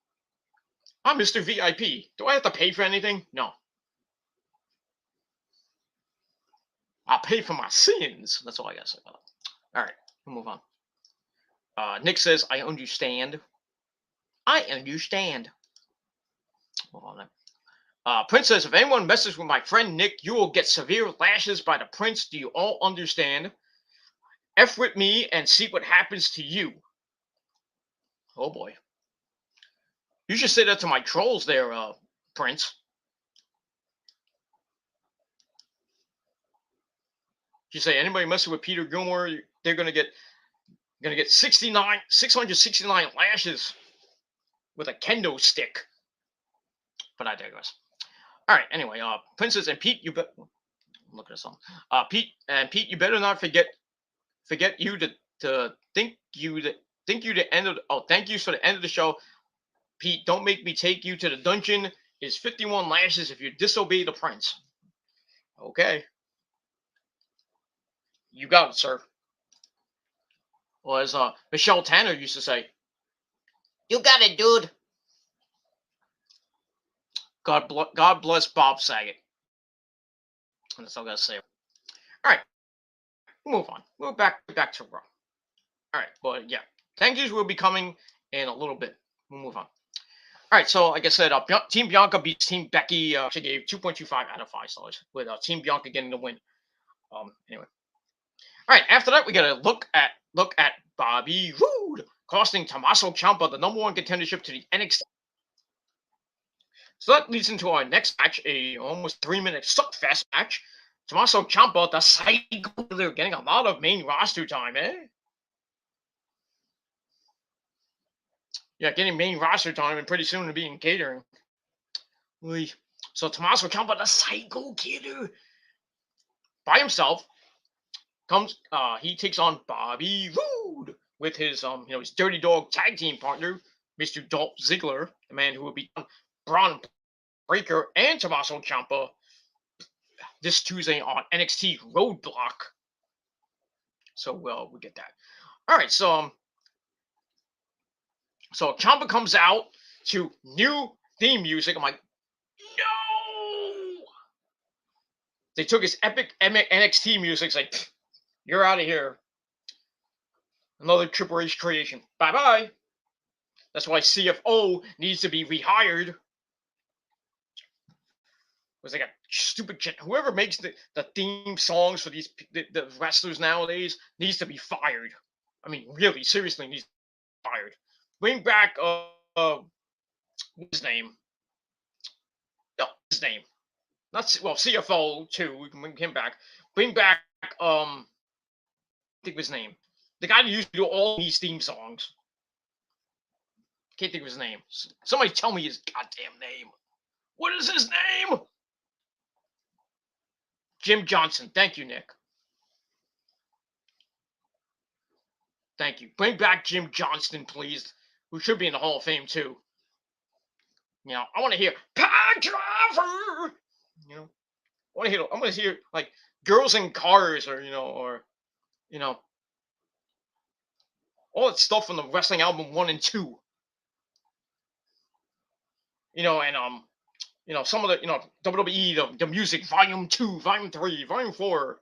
I'm Mr. VIP. Do I have to pay for anything? No. I'll pay for my sins." That's all I gotta say about it. All right, we'll move on. Nick says, "I understand. I understand." Hold on. Prince says, "If anyone messes with my friend Nick, you will get severe lashes by the prince. Do you all understand? F with me and see what happens to you." Oh boy. You should say that to my trolls there, Prince. You say anybody messing with Peter Gilmore, they're gonna get 669 lashes with a kendo stick. But I digress. All right. Anyway, Princess and Pete, you bet. Look at this song. Pete, you better not forget you to think you the end of. Thank you for the end of the show, Pete. Don't make me take you to the dungeon. Is 51 lashes if you disobey the prince. Okay. You got it, sir. Well, as Michelle Tanner used to say, "You got it, dude." God bless Bob Saget. That's all I gotta say. All right, move on. Move back to Raw. All right, but yeah, thank yous will be coming in a little bit. We'll move on. All right, so like I said, Team Bianca beats Team Becky. She gave 2.25 out of 5 stars with Team Bianca getting the win. Anyway, all right. After that, we got to look at Bobby Roode costing Tommaso Ciampa the #1 contendership to the NXT. So that leads into our next match, a almost 3-minute suckfest match. Tommaso Ciampa, the Psycho, they're getting a lot of main roster time, eh? Yeah, getting main roster time and pretty soon to be in catering. So Tommaso Ciampa, the Psycho Killer, by himself, he takes on Bobby Roode with his his Dirty Dog tag team partner, Mr. Dolph Ziggler, the man who will be Braun Breaker and Tommaso Ciampa this Tuesday on NXT Roadblock. So we get that. All right, so Ciampa comes out to new theme music. I'm like, no! They took his epic NXT music. It's like, you're out of here. Another Triple H creation. Bye bye. That's why CFO needs to be rehired. Was like a stupid whoever makes the theme songs for these the wrestlers nowadays needs to be fired. I mean, really, seriously, needs to be fired. Bring back what's his name? No, his name. Not CFO too. We can bring him back. Bring back I think of his name. The guy who used to do all these theme songs. Can't think of his name. Somebody tell me his goddamn name. What is his name? Jim Johnson. Thank you, Nick. Thank you. Bring back Jim Johnston, please. Who should be in the Hall of Fame too. You know, I want to hear Pie Driver. You know, I want to hear like Girls in Cars, or all that stuff from the wrestling album 1 and 2. And some of the WWE the music volume 2, volume 3, volume 4.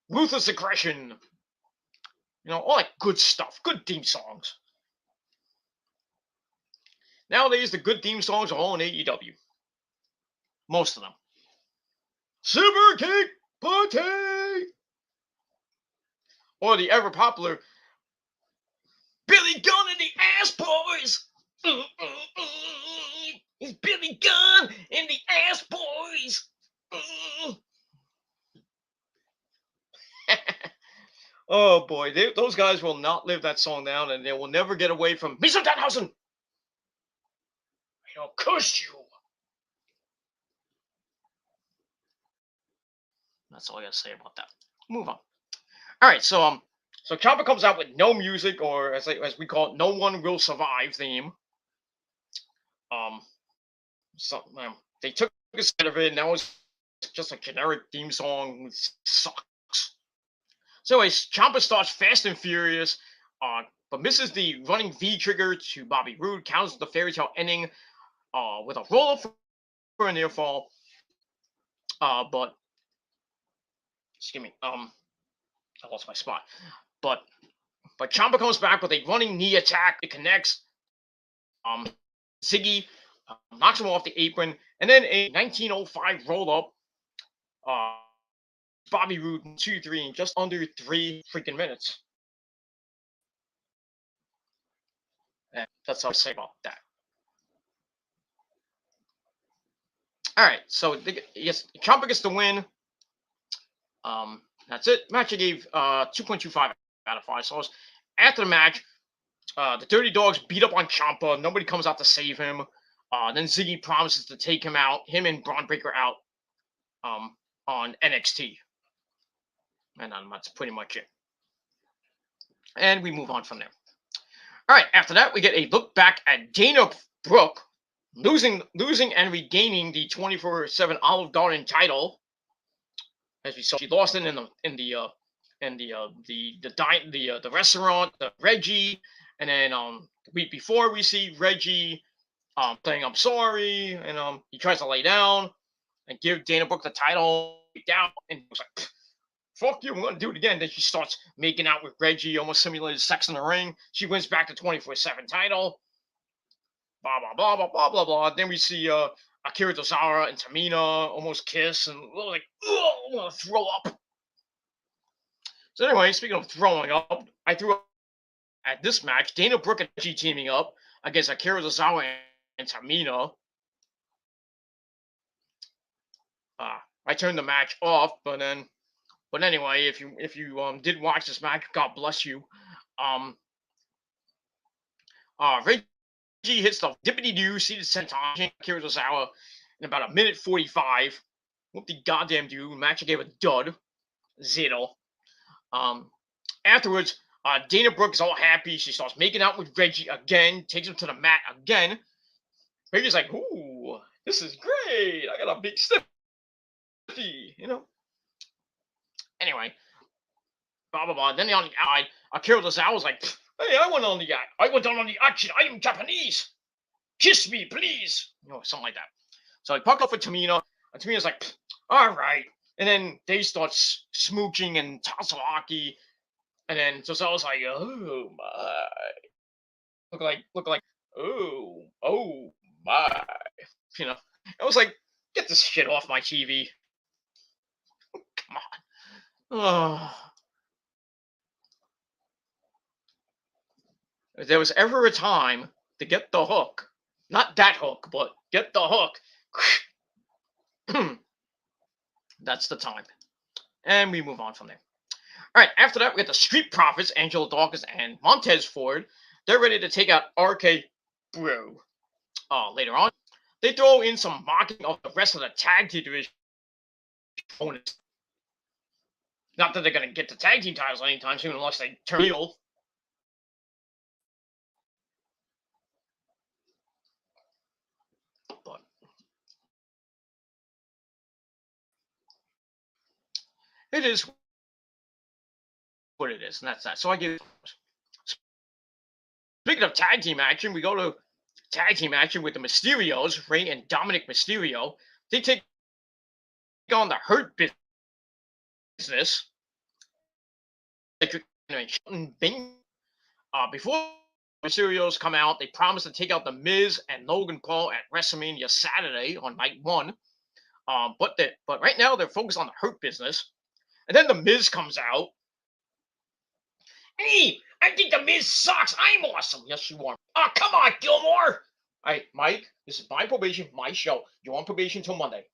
Ruthless Aggression. All that good stuff. Good theme songs. Nowadays, the good theme songs are all in AEW. Most of them. Super Kick Party! Or the ever popular Billy Gunn and the Ass Boys! It's Billy Gunn and the Ass Boys! Oh boy, those guys will not live that song down, and they will never get away from Mr. Danhausen! I'll curse you! That's all I gotta say about that. Move on. All right, so Ciampa comes out with no music, or as we call it, "No One Will Survive" theme. They took a set of it, and now it's just a generic theme song. It sucks. So, anyways, Ciampa starts fast and furious, but misses the running V trigger to Bobby Roode, counts the fairy tale ending with a roll up for a near fall. But excuse me, I lost my spot. But Ciampa comes back with a running knee attack. It connects. Ziggy knocks him off the apron, and then a 1905 roll up. Bobby Roode 2-3 in just under 3 freaking minutes. And that's all I say about that. All right, so yes, Ciampa gets the win. That's it. Match I gave 2.25 out of 5 stars. After the match, the Dirty Dogs beat up on Ciampa. Nobody comes out to save him. Then Ziggy promises to take him out, him and Braun Breaker out on NXT. And that's pretty much it. And we move on from there. All right, after that, we get a look back at Dana Brooke losing and regaining the 24/7 Olive Garden title. As we saw, she lost it in the restaurant, the Reggie, and then the week before we see Reggie saying I'm sorry, and he tries to lay down and give Dana Brooke the title down, and he was like, fuck you, I'm gonna do it again. Then she starts making out with Reggie, almost simulated sex in the ring. She wins back the 24/7 title. Blah blah blah blah blah blah blah. Then we see Akira Tozawa and Tamina almost kiss and like, I want to throw up. So anyway, speaking of throwing up, I threw up at this match. Dana Brooke and Reggie teaming up against Akira Tozawa and Tamina. I turned the match off, but anyway, if you did watch this match, God bless you. Reggie hits the dippity-doo, seated senton, Akira Tozawa in about a minute 45. What the goddamn do? Match gave a dud. 0. Afterwards, Dana Brooke is all happy. She starts making out with Reggie again, takes him to the mat again. Reggie's like, ooh, this is great. I got a big stiffy, Anyway, blah, blah, blah. Then on the outside, Akira Tozawa was like, hey, I went on the action. I am Japanese. Kiss me, please. Something like that. So he pucked up for Tamina. And Tamina's like, all right. And then they start smooching and Tatsumaki. And then Tozawa's like, oh my. Look like, oh my. I was like, get this shit off my TV. Come on. If there was ever a time to get the hook, not that hook, but get the hook, that's the time. And we move on from there. All right, after that, we got the Street Profits, Angelo Dawkins and Montez Ford. They're ready to take out RK Bro. Later on, they throw in some mocking of the rest of the tag team division opponents. Not that they're going to get the tag team titles anytime soon unless they turn heel. But it is what it is, and that's that. So I give. Speaking of tag team action, we go to tag team action with the Mysterios, Rey and Dominic Mysterio. They take on the Hurt Business. Before Mysterios come out, they promise to take out the Miz and Logan Paul at WrestleMania Saturday on night 1. But right now they're focused on the Hurt Business. And then the Miz comes out. Hey, I think the Miz sucks. I'm awesome. Yes, you are. Oh, come on, Gilmore. All right, Mike, this is my probation, my show. You're on probation till Monday.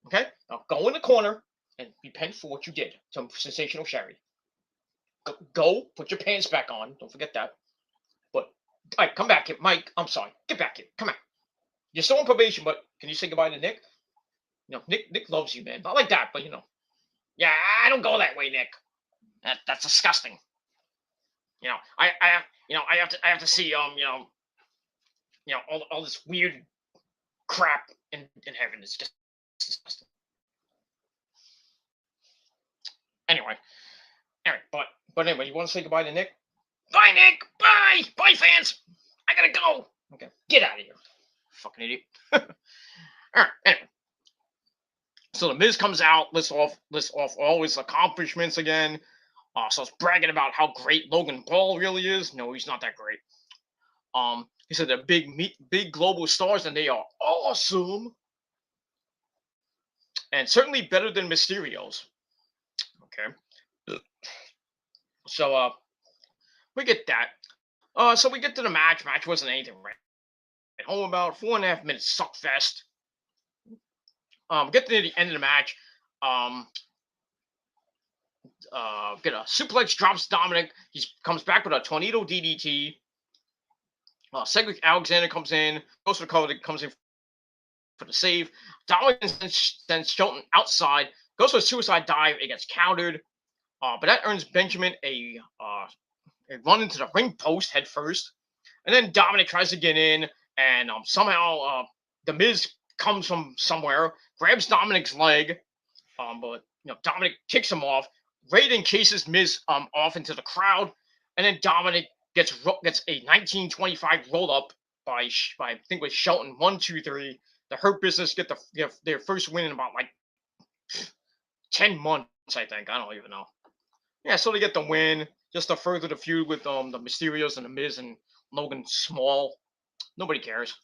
Okay? Now go in the corner and repent for what you did to Sensational Sherry. Go, put your pants back on. Don't forget that. But, all right, come back here. Mike, I'm sorry. Get back here. Come on. You're still on probation, but can you say goodbye to Nick? Nick loves you, man. Not like that, but Yeah, I don't go that way, Nick. That's disgusting. I have to see all this weird crap in heaven. It's just disgusting. Anyway, but anyway, you want to say goodbye to Nick? Bye, Nick. Bye, fans. I gotta go. Okay, get out of here, fucking idiot. All right. Anyway, so the Miz comes out, lists off all his accomplishments again. So it's bragging about how great Logan Paul really is. No, he's not that great. He said they're big global stars and they are awesome. And certainly better than Mysterios. Okay. So we get that. So we get to the match. Match wasn't anything right. At home about 4.5 minutes suck fest. Get to the end of the match. Um, get a suplex, drops Dominic. He comes back with a tornado DDT. Cedric Alexander comes in, goes for the cover, comes in for the save. Dominic sends Shelton outside, goes for a suicide dive. It gets countered, but that earns Benjamin a run into the ring post head first. And then Dominic tries to get in, and somehow the Miz comes from somewhere, grabs Dominic's leg, but Dominic kicks him off. Raiden chases Miz off into the crowd, and then Dominic gets a 1925 roll up by I think it was Shelton 1-2-3. The Hurt Business get their first win in about like 10 months, I think. I don't even know. Yeah, so they get the win just to further the feud with the Mysterios and the Miz and Logan Small. Nobody cares.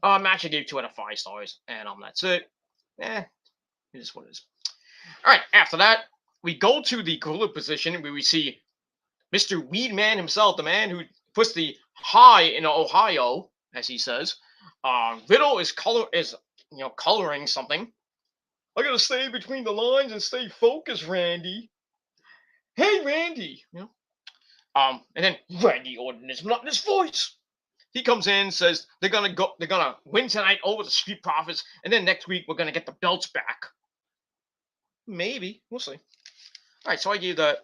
Match I gave 2 out of 5 stars, and that's it. It is what it is. All right, after that, we go to the gorilla position where we see Mr. Weedman himself, the man who puts the high in Ohio, as he says. Riddle is coloring something. I gotta stay between the lines and stay focused, Randy. Hey, Randy. And then Randy Orton is monotonous voice. He comes in, says they're gonna win tonight over the Street Profits, and then next week we're gonna get the belts back. Maybe. We'll see. All right, so I gave that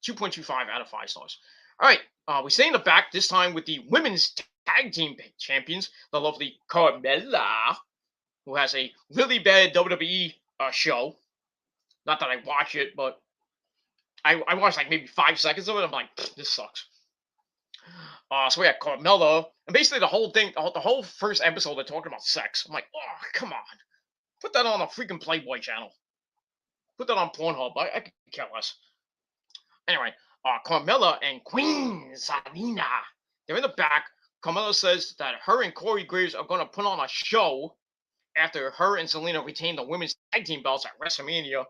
2.25 out of 5 stars. All right, we stay in the back this time with the women's tag team champions, the lovely Carmella, who has a really bad WWE show. Not that I watch it, but I watched like maybe 5 seconds of it. I'm like, this sucks. So we had Carmella, and basically the whole thing, the whole first episode, they're talking about sex. I'm like, oh, come on. Put that on a freaking Playboy channel. Put that on Pornhub. I could care less. Anyway, Carmella and Queen Zelina, they're in the back. Carmella says that her and Corey Graves are going to put on a show after her and Zelina retain the women's tag team belts at WrestleMania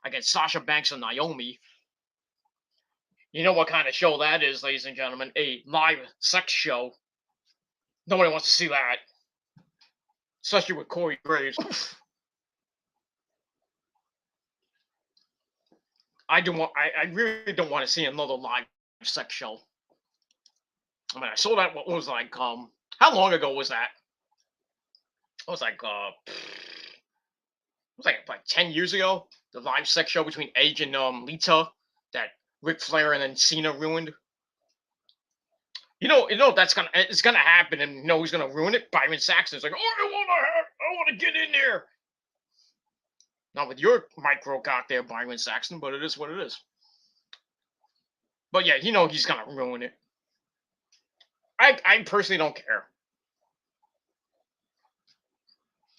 against Sasha Banks and Naomi. You know what kind of show that is, ladies and gentlemen. A live sex show. Nobody wants to see that. Especially with Corey Graves. I really don't want to see another live sex show. I mean, I saw that. What was like? How long ago was that? It was like like 10 years ago. The live sex show between Edge and Lita that Ric Flair and then Cena ruined. You know it's gonna happen, and who's gonna ruin it? Byron Saxton's like, oh, I want to get in there. Not with your micro cock there, Byron Saxton, but it is what it is. But yeah, he's gonna ruin it. I personally don't care.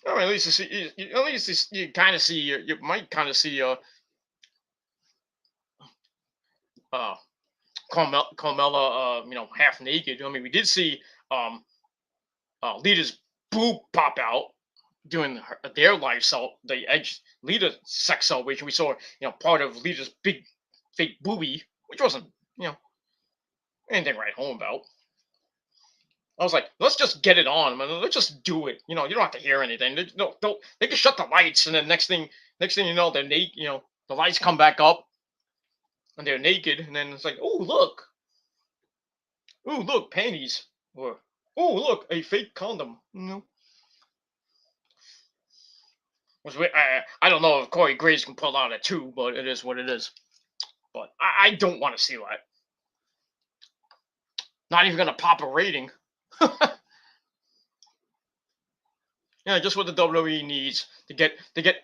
Oh, at least you kind of see, you might kind of see Carmella half naked. I mean, we did see Lita's boob pop out during their live the Edge Lita sex celebration. We saw part of Lita's big fake boobie, which wasn't anything to write home about. I was like, let's just get it on, man. Let's just do it. You don't have to hear anything. They can shut the lights, and then next thing you know, they're naked. The lights come back up, and they're naked, and then it's like, oh look, panties, or oh look, a fake condom. I don't know if Corey Graves can pull out a 2, but it is what it is. But I don't want to see that. Not even gonna pop a rating. Yeah, just what the WWE needs to get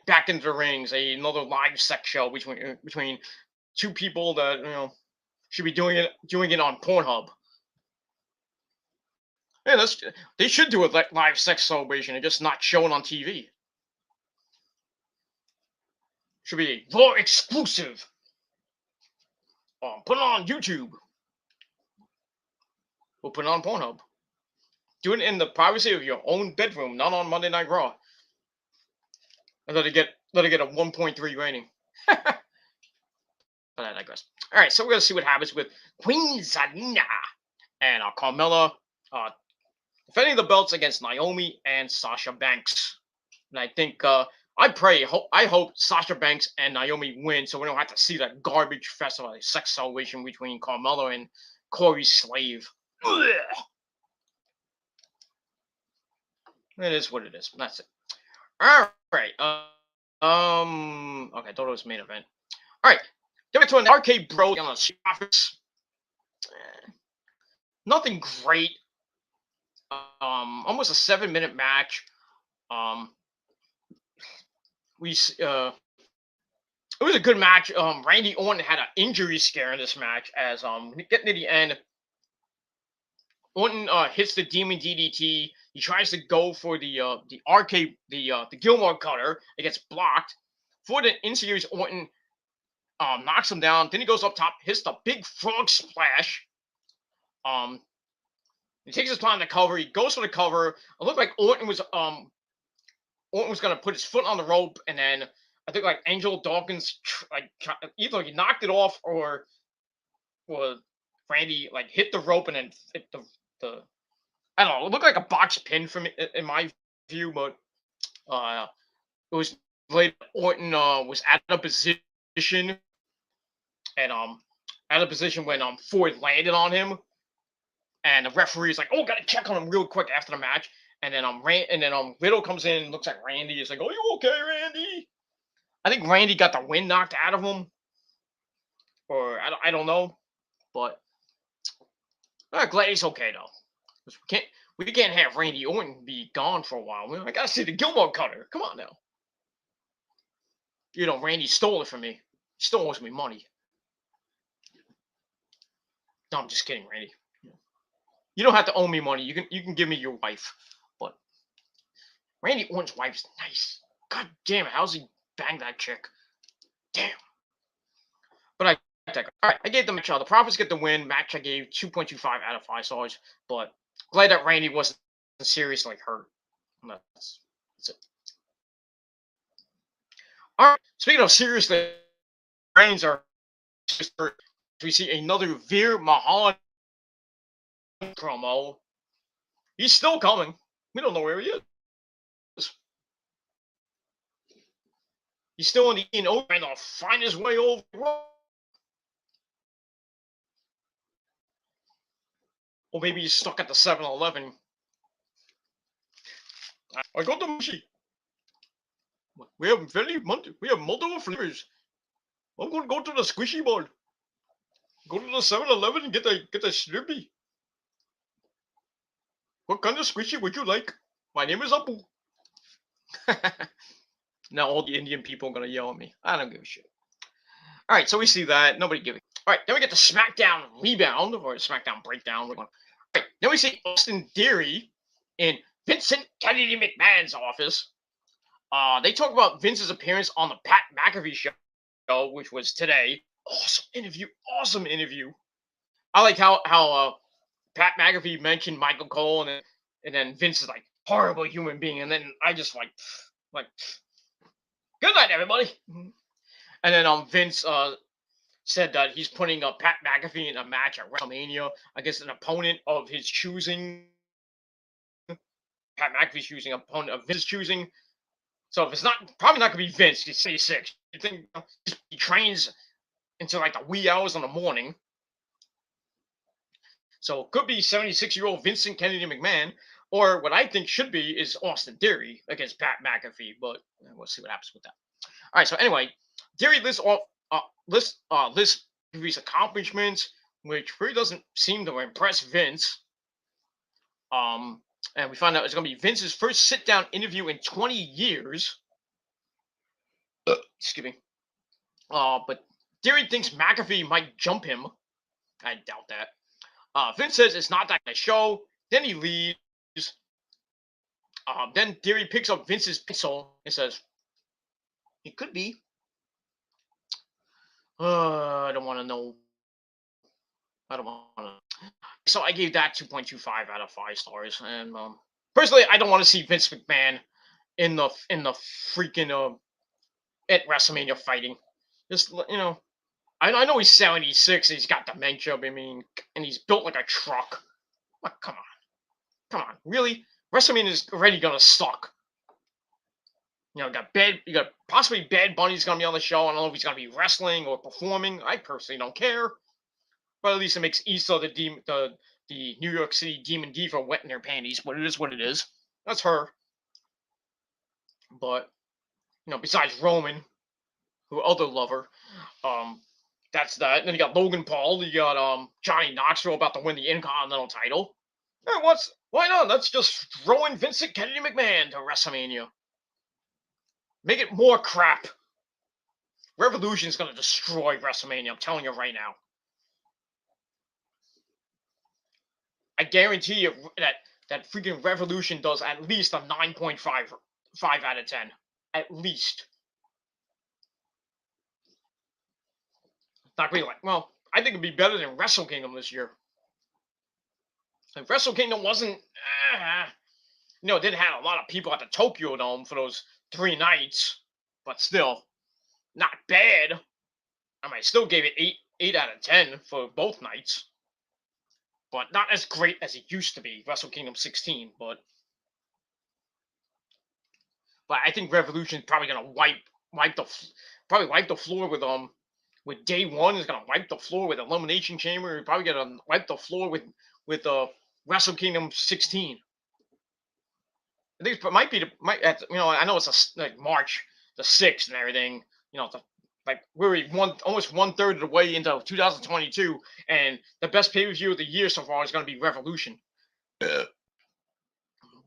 back into the rings. Another live sex show between 2 people that should be doing it on Pornhub. Yeah, they should do a live sex celebration and just not show it on TV. Should be a Raw exclusive. Put it on YouTube. We'll put it on Pornhub. Do it in the privacy of your own bedroom, not on Monday Night Raw. And let it get a 1.3 rating. But I digress. All right, so we're gonna see what happens with Queen Zelina and Carmella defending the belts against Naomi and Sasha Banks. And I think I hope Sasha Banks and Naomi win, so we don't have to see that garbage fest of a sex celebration between Carmelo and Corey Slave. Ugh. It is what it is. That's it. All right. Okay, I thought it was main event. All right. Then we to an arcade bro on the graphics. Nothing great. Almost a 7-minute match. We It was a good match. Randy Orton had an injury scare in this match as getting to the end. Orton hits the Demon DDT. He tries to go for the arcade the Gilmore cutter. It gets blocked. For the in-series, Orton knocks him down. Then he goes up top, hits the big frog splash. He takes his time to cover. He goes for the cover. It looked like Orton was gonna put his foot on the rope, and then I think like Angel Dawkins either he knocked it off or Randy like hit the rope and then hit the I don't know. It looked like a box pin from in my view, but it was later Orton was out of position and out of position when Ford landed on him, and the referee's like, "Oh, gotta check on him real quick after the match." And then Riddle comes in and looks at Randy. Is like, "Oh, you okay, Randy?" I think Randy got the wind knocked out of him, or I don't know, but I'm glad he's okay though. We can't have Randy Orton be gone for a while. I gotta see the Gilmore cutter. Come on now. You know, Randy stole it from me. He still owes me money. No, I'm just kidding, Randy. You don't have to owe me money. You can give me your wife, but Randy Orton's wife's nice. God damn it, how's he bang that chick? Damn. But all right, I gave the match. The Profits get the win. Match I gave 2.25 out of 5 stars. But glad that Randy wasn't seriously hurt. That's it. All right. Speaking of seriously, Reigns are. We see another Veer Mahan promo. He's still coming. We don't know where he is. He's still in the trying to find his way over. Or maybe he's stuck at the 7-Eleven. I got the mushy. We have multiple flavors. I'm gonna go to the squishy board. Go to the 7-Eleven and get the Slurpee. What kind of squishy would you like? My name is Apu. Now all the Indian people are gonna yell at me. I don't give a shit. All right, so we see that. Nobody giving. All right, then we get the SmackDown rebound or SmackDown breakdown. All right, then we see Austin Theory in Vincent Kennedy McMahon's office. They talk about Vince's appearance on the Pat McAfee show, which was today. Awesome interview. I like how Pat McAfee mentioned Michael Cole, and then Vince is like horrible human being, and then I just like good night everybody. And then Vince said that he's putting Pat McAfee in a match at WrestleMania against an opponent of his choosing. Pat McAfee's choosing, opponent of Vince's choosing. So if it's probably not gonna be Vince, he's 66. You think he trains until like the wee hours in the morning? So it could be 76-year-old Vincent Kennedy McMahon, or what I think should be is Austin Theory against Pat McAfee. But we'll see what happens with that. All right. So anyway, Theory lists his accomplishments, which really doesn't seem to impress Vince. And we find out it's going to be Vince's first sit-down interview in 20 years. Excuse me. But Theory thinks McAfee might jump him. I doubt that. Vince says it's not that kind of show. Then he leaves. Then Theory picks up Vince's pencil and says, "It could be." I don't want to know. I don't want to. So I gave that 2.25 out of 5 stars. And personally, I don't want to see Vince McMahon in the freaking at WrestleMania fighting. Just I know he's 76. He's got dementia. I mean, and he's built like a truck. Come on, really? WrestleMania is already gonna suck. you got possibly Bad Bunny's gonna be on the show. I don't know if he's gonna be wrestling or performing. I personally don't care, but at least it makes Issa the New York City Demon Diva wet in their panties. But it is what it is. That's her. But besides Roman, who other lover, um, that's that. And then you got Logan Paul. You got Johnny Knoxville about to win the Intercontinental title. Why not? Let's just throw in Vincent Kennedy McMahon to WrestleMania. Make it more crap. Revolution is going to destroy WrestleMania. I'm telling you right now. I guarantee you that freaking Revolution does at least a 9.5 out of 10. At least. Not really like, well, I think it'd be better than Wrestle Kingdom this year. If Wrestle Kingdom wasn't, didn't have a lot of people at the Tokyo Dome for those 3 nights, but still, not bad. I mean, I still gave it 8 out of 10 for both nights, but not as great as it used to be. Wrestle Kingdom 16, but I think Revolution is probably gonna wipe the floor with Day One. Is gonna wipe the floor with Elimination Chamber. You're probably gonna wipe the floor with Wrestle Kingdom 16. I think it might be I know it's like March the 6th and everything. We're almost 1/3 of the way into 2022, and the best pay-per-view of the year so far is going to be Revolution. But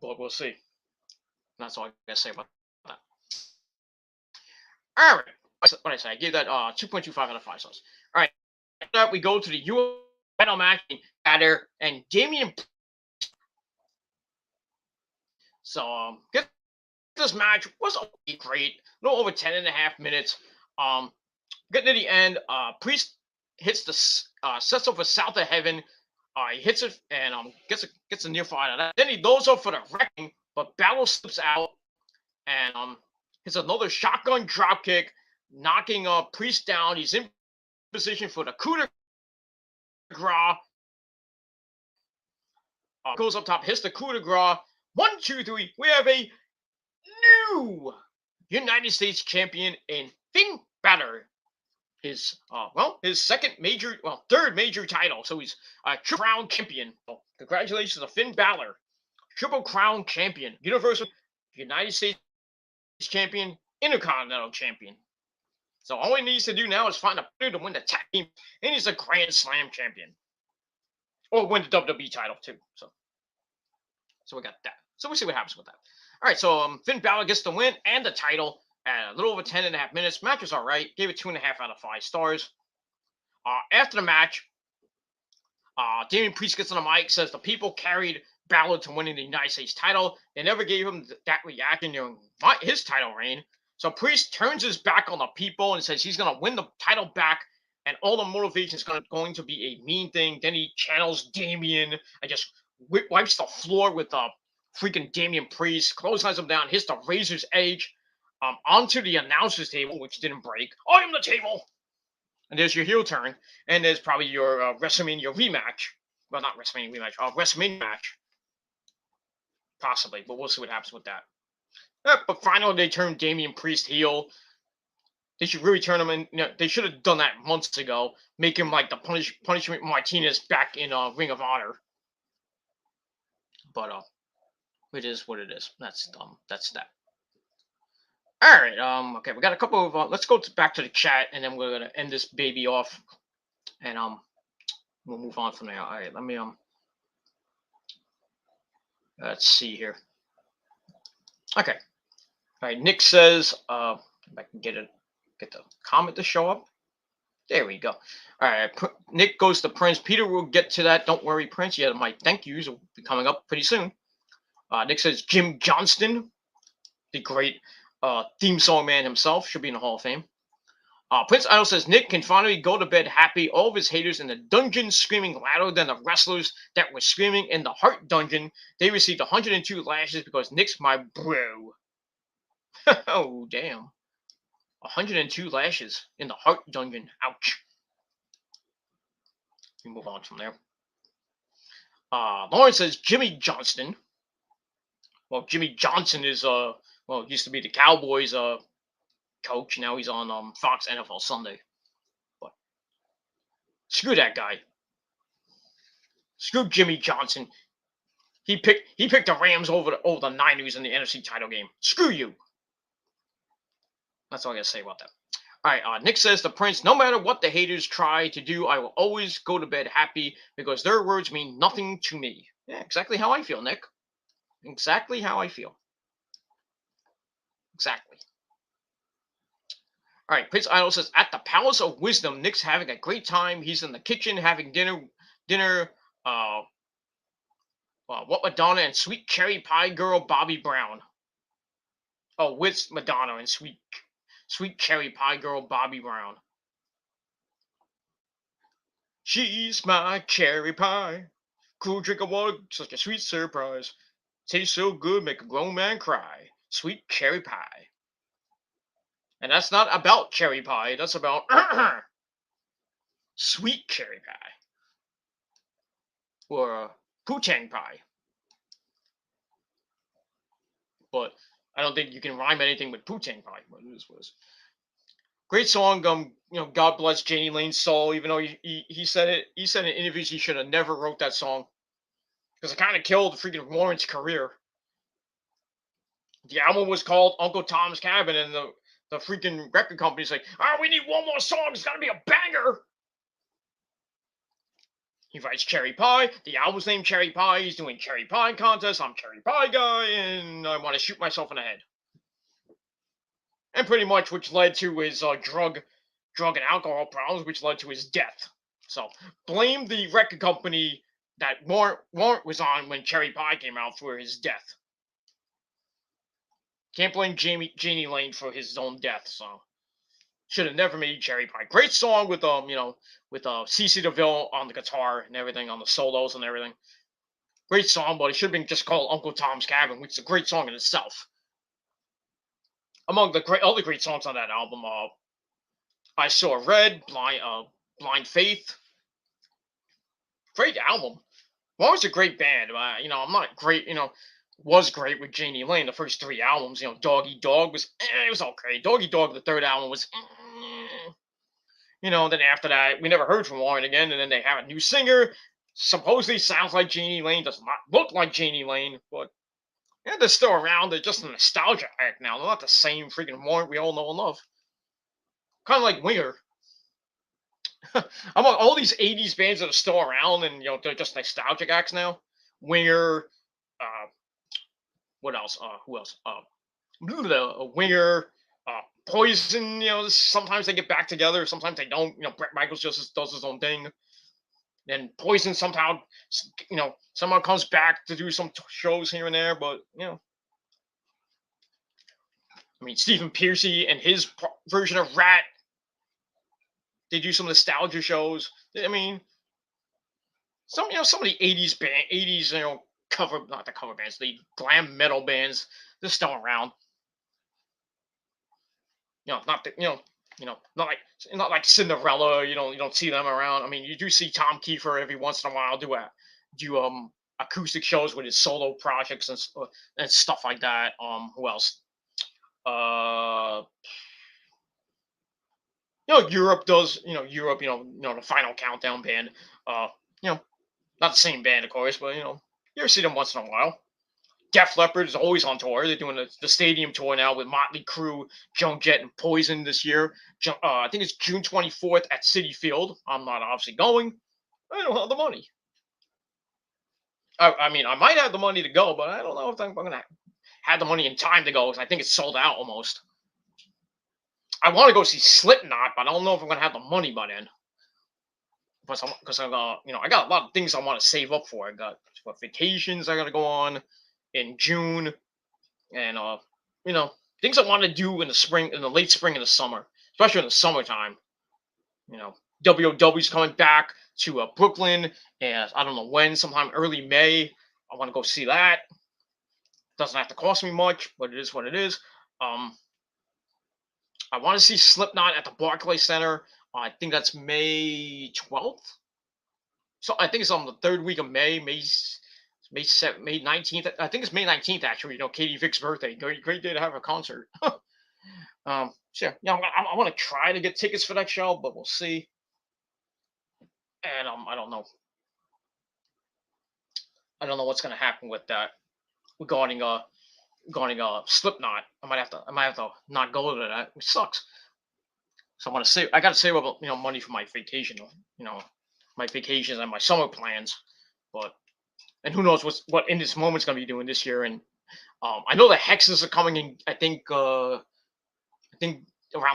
we'll see. That's all I gotta say about that. All right, what I say? I gave that 2.25 out of 5 stars. All right, after that we go to the U.S. title match and Damian. So this match was great. A little over 10.5 minutes. Getting to the end, Priest hits the sets up for South of Heaven. He hits it and gets a near fall out of that. Then he goes up for the wrecking, but Balor slips out and hits another shotgun drop kick, knocking Priest down. He's in position for the coup de grace. Goes up top, hits the coup de grace. 1, 2, 3. We have a new United States champion in Finn Balor. His third major title. So he's a Triple Crown champion. So congratulations to Finn Balor, Triple Crown champion, Universal United States champion, Intercontinental champion. So all he needs to do now is find a player to win the tag team, and he's a Grand Slam champion, or win the WWE title too. So we got that. So we'll see what happens with that. All right, so Finn Balor gets the win and the title at a little over 10.5 minutes. Match was all right. Gave it 2.5 out of 5 stars. After the match, Damian Priest gets on the mic, says the people carried Balor to winning the United States title. They never gave him that reaction during his title reign. So Priest turns his back on the people and says he's going to win the title back, and all the motivation is going to be a mean thing. Then he channels Damian and just wipes the floor with freaking Damian Priest, clotheslines him down, hits the Razor's Edge onto the announcer's table, which didn't break. I am the table! And there's your heel turn, and there's probably your WrestleMania rematch. Well, not WrestleMania rematch, WrestleMania match. Possibly, but we'll see what happens with that. But finally, they turn Damian Priest heel. They should really turn him in. They should have done that months ago. Make him like the Punishment Martinez back in Ring of Honor. But it is what it is. That's that. All right. Okay, we got a couple of. Let's go back to the chat, and then we're gonna end this baby off, and we'll move on from there. All right. Let me Let's see here. Okay. All right. Nick says, if I can get the comment to show up. There we go. All right. Nick goes to Prince. Peter will get to that. Don't worry, Prince. Yeah, my thank yous will be coming up pretty soon. Nick says Jim Johnston, the great theme song man himself, should be in the Hall of Fame. Prince Idol says Nick can finally go to bed happy. All of his haters in the dungeon screaming louder than the wrestlers that were screaming in the Heart Dungeon. They received 102 lashes because Nick's my bro. Oh, damn. 102 lashes in the Heart Dungeon. Ouch. We move on from there. Lauren says Jimmy Johnston. Well, Jimmy Johnson is Well, he used to be the Cowboys coach. Now he's on Fox NFL Sunday. But screw that guy. Screw Jimmy Johnson. He picked the Rams over the Niners in the NFC title game. Screw you. That's all I gotta say about that. All right, Nick says the Prince. No matter what the haters try to do, I will always go to bed happy because their words mean nothing to me. Yeah, exactly how I feel, Nick. Exactly how I feel. Exactly. All right, Prince Idol says at the Palace of Wisdom, Nick's having a great time. He's in the kitchen having dinner. Uh, what Madonna and sweet cherry pie girl Bobby Brown. Oh, with Madonna and sweet cherry pie girl Bobby Brown. She's my cherry pie. Cool drink of water, such a sweet surprise. Tastes so good, make a grown man cry. Sweet cherry pie. And that's not about cherry pie, that's about sweet cherry pie. Or poo-tang pie. But I don't think you can rhyme anything with poo-tang pie. But it is what it is. Great song. God bless Janie Lane's soul. Even though he said it, he said in interviews he should have never wrote that song because it kind of killed freaking Warren's career. The album was called Uncle Tom's Cabin, and the freaking record company's like, "Oh, we need one more song. It's got to be a banger." He writes Cherry Pie. The album's named Cherry Pie. He's doing Cherry Pie contest. I'm Cherry Pie guy, and I want to shoot myself in the head. And pretty much, which led to his drug and alcohol problems, which led to his death. So blame the record company that Warrant was on when Cherry Pie came out for his death. Can't blame Janie Lane for his own death. So should have never made Cherry Pie. Great song with with CC DeVille on the guitar and everything, on the solos and everything. Great song, but it should have been just called Uncle Tom's Cabin, which is a great song in itself. Among the other great songs on that album, I Saw Red, Blind Faith. Great album. Well, was a great band. I'm not great. Was great with Janie Lane. The first three albums, Doggy Dog was it was okay. Doggy Dog, the third album was. Then after that, we never heard from Warren again, and then they have a new singer. Supposedly sounds like Janie Lane, does not look like Janie Lane, but yeah, they're still around. They're just a nostalgia act now. They're not the same freaking Warren we all know and love. Kind of like Winger. Among all these 80s bands that are still around and they're just nostalgic acts now. Winger, what else? Who else? Winger, Poison. Sometimes they get back together, sometimes they don't. Bret Michaels just does his own thing. Then Poison somehow comes back to do some shows here and there, but Stephen Pearcy and his version of Rat. They do some nostalgia shows. Some of the 80s cover, not the cover bands, the glam metal bands, they're still around. Not like Cinderella. You don't see them around. You do see Tom Kiefer every once in a while do acoustic shows with his solo projects and stuff like that. Who else? Europe does. Europe. The Final Countdown band. Not the same band, of course, but you ever see them once in a while. Def Leppard is always on tour. They're doing the stadium tour now with Motley Crue, Joan Jett, and Poison this year. I think it's June 24th at Citi Field. I'm not obviously going. I don't have the money. I might have the money to go, but I don't know if I'm going to have the money in time to go because I think it's sold out almost. I want to go see Slipknot, but I don't know if I'm going to have the money by then. Because I got a lot of things I want to save up for. I got vacations I got to go on in June, and things I want to do in the spring, in the late spring and the summer, especially in the summertime. WOW's coming back to Brooklyn, and I don't know when, sometime early May. I want to go see that. Doesn't have to cost me much, but it is what it is. I want to see Slipknot at the Barclays Center. I think that's May 12th. So I think it's on the third week of May. May 19th. I think it's May 19th actually. Katie Vick's birthday. Great day to have a concert. So yeah, I want to try to get tickets for that show, but we'll see. And I don't know. I don't know what's gonna happen with that regarding Slipknot. I might have to not go to that, which sucks. So I gotta save up money for my vacation. My vacations and my summer plans. But and who knows what In This Moment's gonna be doing this year. And I know the Hexes are coming in. I think around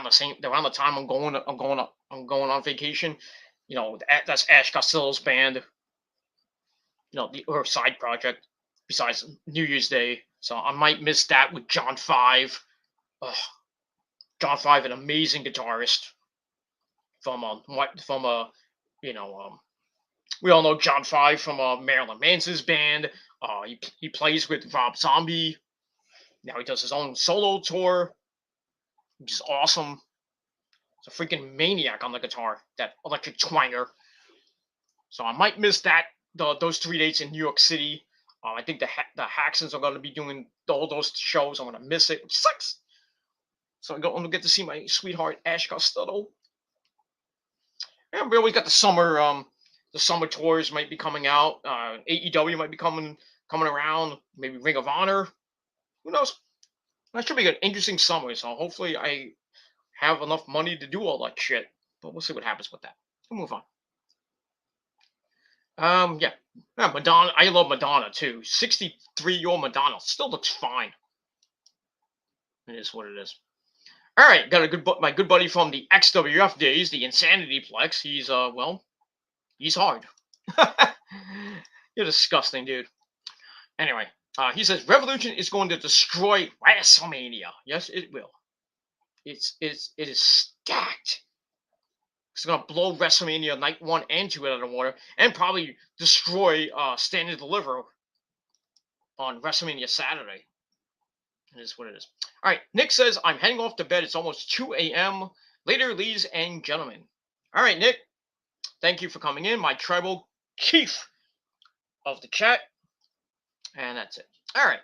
the time I'm going on vacation. That's Ash Costello's band. The or side project besides New Year's Day. So I might miss that with John Five. Ugh, John Five, an amazing guitarist from we all know John Five from Marilyn Manson's band. He plays with Rob Zombie. Now he does his own solo tour, which is awesome. He's a freaking maniac on the guitar, that electric twanger. So I might miss those 3 dates in New York City. I think the Haxons are going to be doing all those shows. I'm going to miss it, which sucks. So I'm going to get to see my sweetheart Ash Costello. And we always got the summer tours might be coming out. AEW might be coming around. Maybe Ring of Honor. Who knows? That should be an interesting summer. So hopefully I have enough money to do all that shit. But we'll see what happens with that. We'll move on. Yeah. Madonna. I love Madonna too. 63-year-old Madonna still looks fine. It is what it is. All right, got my good buddy from the XWF days, the Insanity Plex. He's hard. You're disgusting, dude. Anyway, he says Revolution is going to destroy WrestleMania. Yes, it will. It is stacked. It's gonna blow WrestleMania Night 1 and 2 out of the water, and probably destroy Stand and Deliver on WrestleMania Saturday. It is what it is. All right, Nick says, I'm heading off to bed. It's almost 2 a.m. Later, ladies and gentlemen. All right, Nick, thank you for coming in. My tribal chief of the chat. And that's it. All right,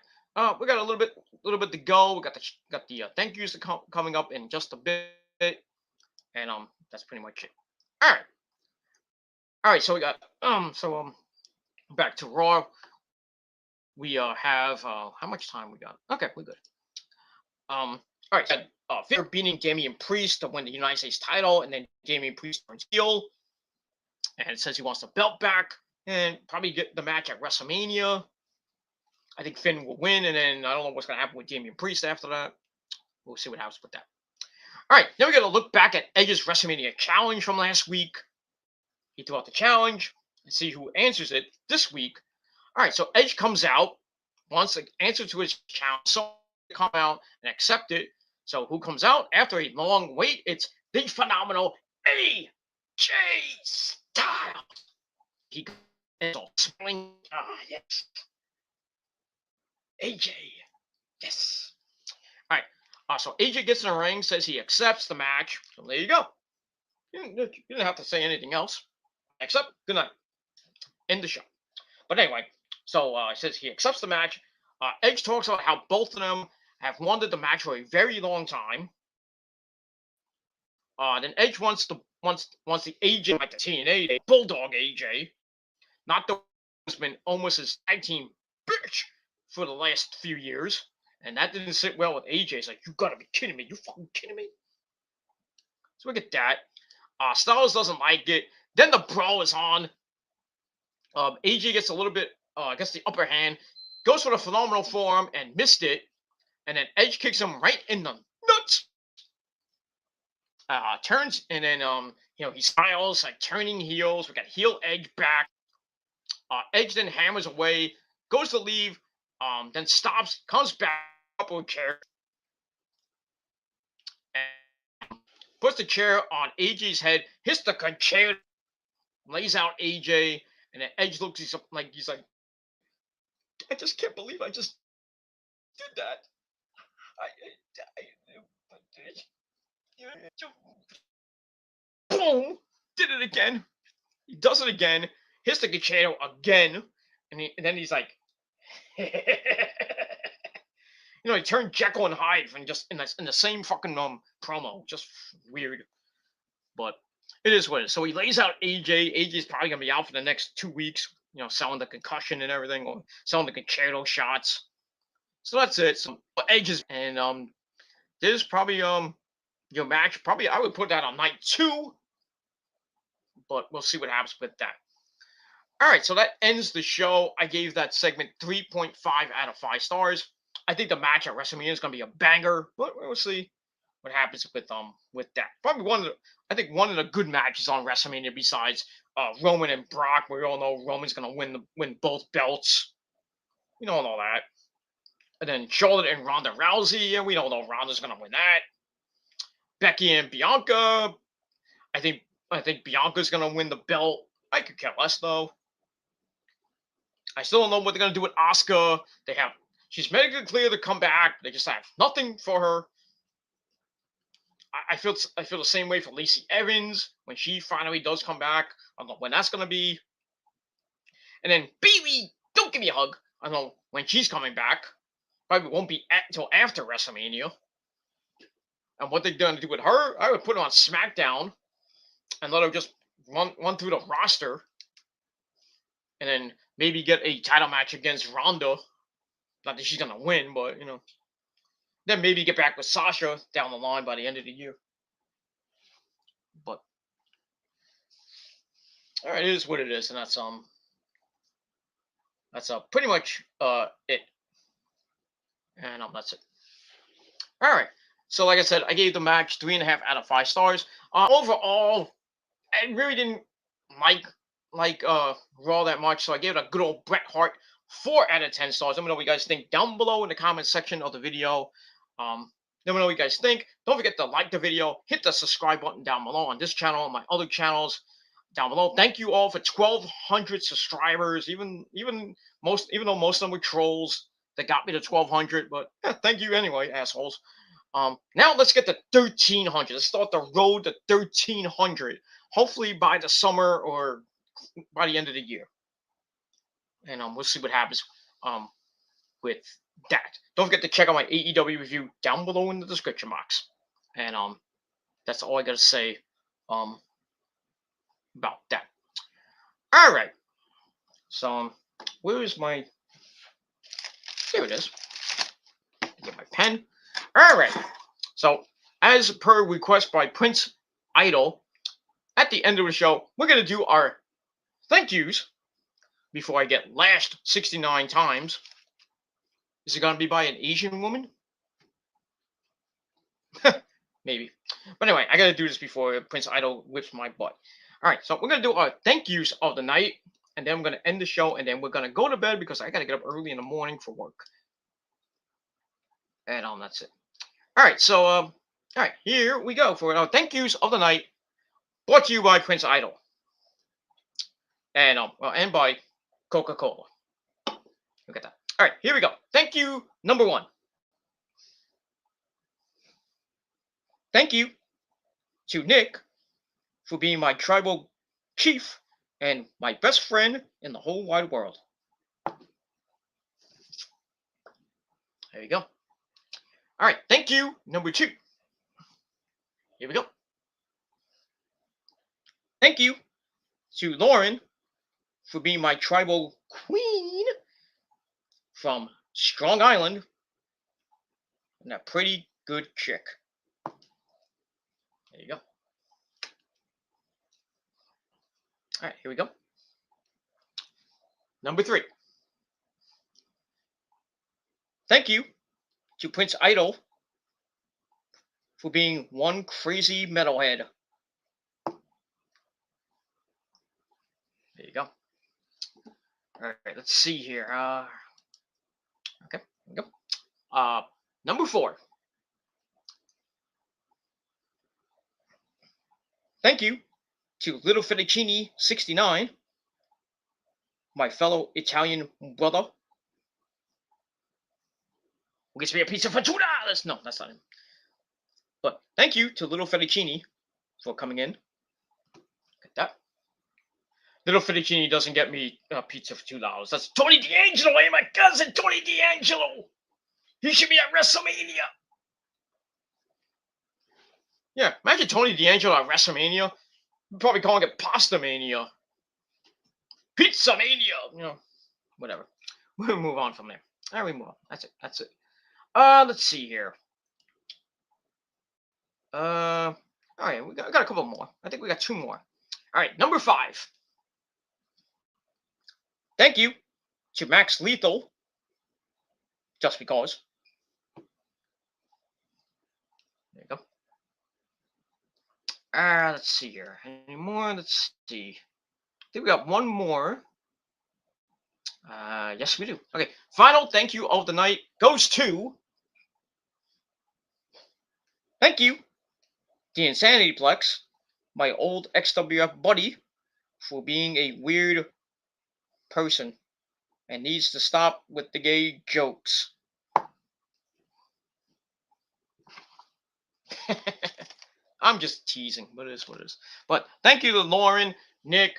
we got a little bit to go. We got the thank yous coming up in just a bit. And that's pretty much it. All right, so we got back to Raw. We have how much time we got? Okay, we're good. All right, so Finn beating Damian Priest to win the United States title, and then Damian Priest turns heel, and it says he wants the belt back, and probably get the match at WrestleMania. I think Finn will win, and then I don't know what's gonna happen with Damian Priest after that. We'll see what happens with that. All right, now we're gonna look back at Edge's WrestleMania challenge from last week. He threw out the challenge and see who answers it this week. All right, so Edge comes out, wants to answer to his challenge, so come out and accept it. So who comes out after a long wait? It's the phenomenal AJ Styles. He is all smiling. Yes. AJ. Yes. All right. So AJ gets in the ring, says he accepts the match. So there you go. You didn't have to say anything else. Except good night. End the show. But anyway, so it says he accepts the match. Edge talks about how both of them have wanted the match for a very long time. Then Edge wants the AJ, like the TNA, Bulldog AJ, not the one who's been almost his tag team bitch for the last few years, and that didn't sit well with AJ. It's like, you gotta be kidding me! You fucking kidding me? So we get that. Styles doesn't like it. Then the brawl is on. AJ gets a little bit, gets the upper hand, goes for the phenomenal forearm and missed it, and then Edge kicks him right in the nuts. Turns, and then he smiles, like turning heels. We got heel Edge back. Edge then hammers away, goes to leave, then stops, comes back up with a chair, and puts the chair on AJ's head, hits the chair, lays out AJ, and then Edge looks he's like, I just can't believe I just did that. Boom! Did it again. He does it again. Hits the Concerto again, and then he's like, He turned Jekyll and Hyde from just in the same fucking promo. Just weird. But it is what it is. So he lays out AJ. AJ's probably gonna be out for the next 2 weeks. Selling the concussion and everything, or selling the concerto shots. So that's it. So Edges and this is probably your match. Probably I would put that on night 2, but we'll see what happens with that. All right, so that ends the show. I gave that segment 3.5 out of 5 stars. I think the match at WrestleMania is going to be a banger, but we'll see what happens with that. Probably one of the good matches on WrestleMania besides Roman and Brock. We all know Roman's going to win both belts. We don't know that. And then Charlotte and Ronda Rousey, and we don't know Ronda's going to win that. Becky and Bianca. I think Bianca's going to win the belt. I could care less though. I still don't know what they're going to do with Asuka. She's medically clear to come back. They just have nothing for her. I feel the same way for Lacey Evans when she finally does come back. I don't know when that's going to be. And then Bayley, don't give me a hug. I don't know when she's coming back. Probably won't be until after WrestleMania. And what they're going to do with her, I would put her on SmackDown and let her just run through the roster. And then maybe get a title match against Ronda. Not that she's going to win, but, Then maybe get back with Sasha down the line by the end of the year. But, all right, it is what it is. And that's pretty much it. And that's it. All right. So, like I said, I gave the match 3.5 out of 5 stars. Overall, I really didn't like Raw that much, so I gave it a good old Bret Hart 4 out of 10 stars. Let me know what you guys think down below in the comment section of the video. Let me know what you guys think. Don't forget to like the video, hit the subscribe button down below on this channel and my other channels down below. Thank you all for 1,200 subscribers. Even though most of them were trolls that got me to 1,200, but thank you anyway, assholes. Now let's get to 1,300. Let's start the road to 1,300. Hopefully by the summer or by the end of the year. And we'll see what happens with that. Don't forget to check out my AEW review down below in the description box. And that's all I gotta say about that. All right. So where is my? Here it is. Get my pen. All right. So as per request by Prince Idol, at the end of the show, we're gonna do our thank yous before I get lashed 69 times. Is it going to be by an Asian woman? Maybe. But anyway, I got to do this before Prince Idol whips my butt. All right, so we're going to do our thank yous of the night, and then we're going to end the show, and then we're going to go to bed because I got to get up early in the morning for work. And that's it. All right, so, all right, here we go for our thank yous of the night, brought to you by Prince Idol. And, and by Coca-Cola. Look at that. All right, here we go. Thank you, number 1. Thank you to Nick for being my tribal chief and my best friend in the whole wide world. There you go. All right, thank you, number 2. Here we go. Thank you to Lauren for being my tribal queen from Strong Island, and a pretty good chick. There you go. All right, here we go. Number 3. Thank you to Prince Idol for being one crazy metalhead. There you go. All right, let's see here. Okay, here we go. Number 4. Thank you to Little Fettuccine 69, my fellow Italian brother, who gets me a pizza for $2. No, that's not him. But thank you to Little Fettuccine for coming in. Get that. Little Fettuccine doesn't get me pizza for $2. That's Tony D'Angelo, my cousin Tony D'Angelo. He should be at WrestleMania. Yeah, imagine Tony D'Angelo at WrestleMania. We're probably calling it Pasta Mania. Pizza Mania. Whatever. We'll move on from there. All right, we move on. That's it. Let's see here. All right, we got a couple more. I think we got 2 more. All right, number 5. Thank you to Max Lethal. Just because. There you go. Let's see here. Any more? Let's see. I think we got 1 more. Yes, we do. Okay. Final thank you of the night goes to. Thank you, the Insanity Plex, my old XWF buddy, for being a weird person and needs to stop with the gay jokes. I'm just teasing, but it is what it is. But thank you to Lauren, Nick,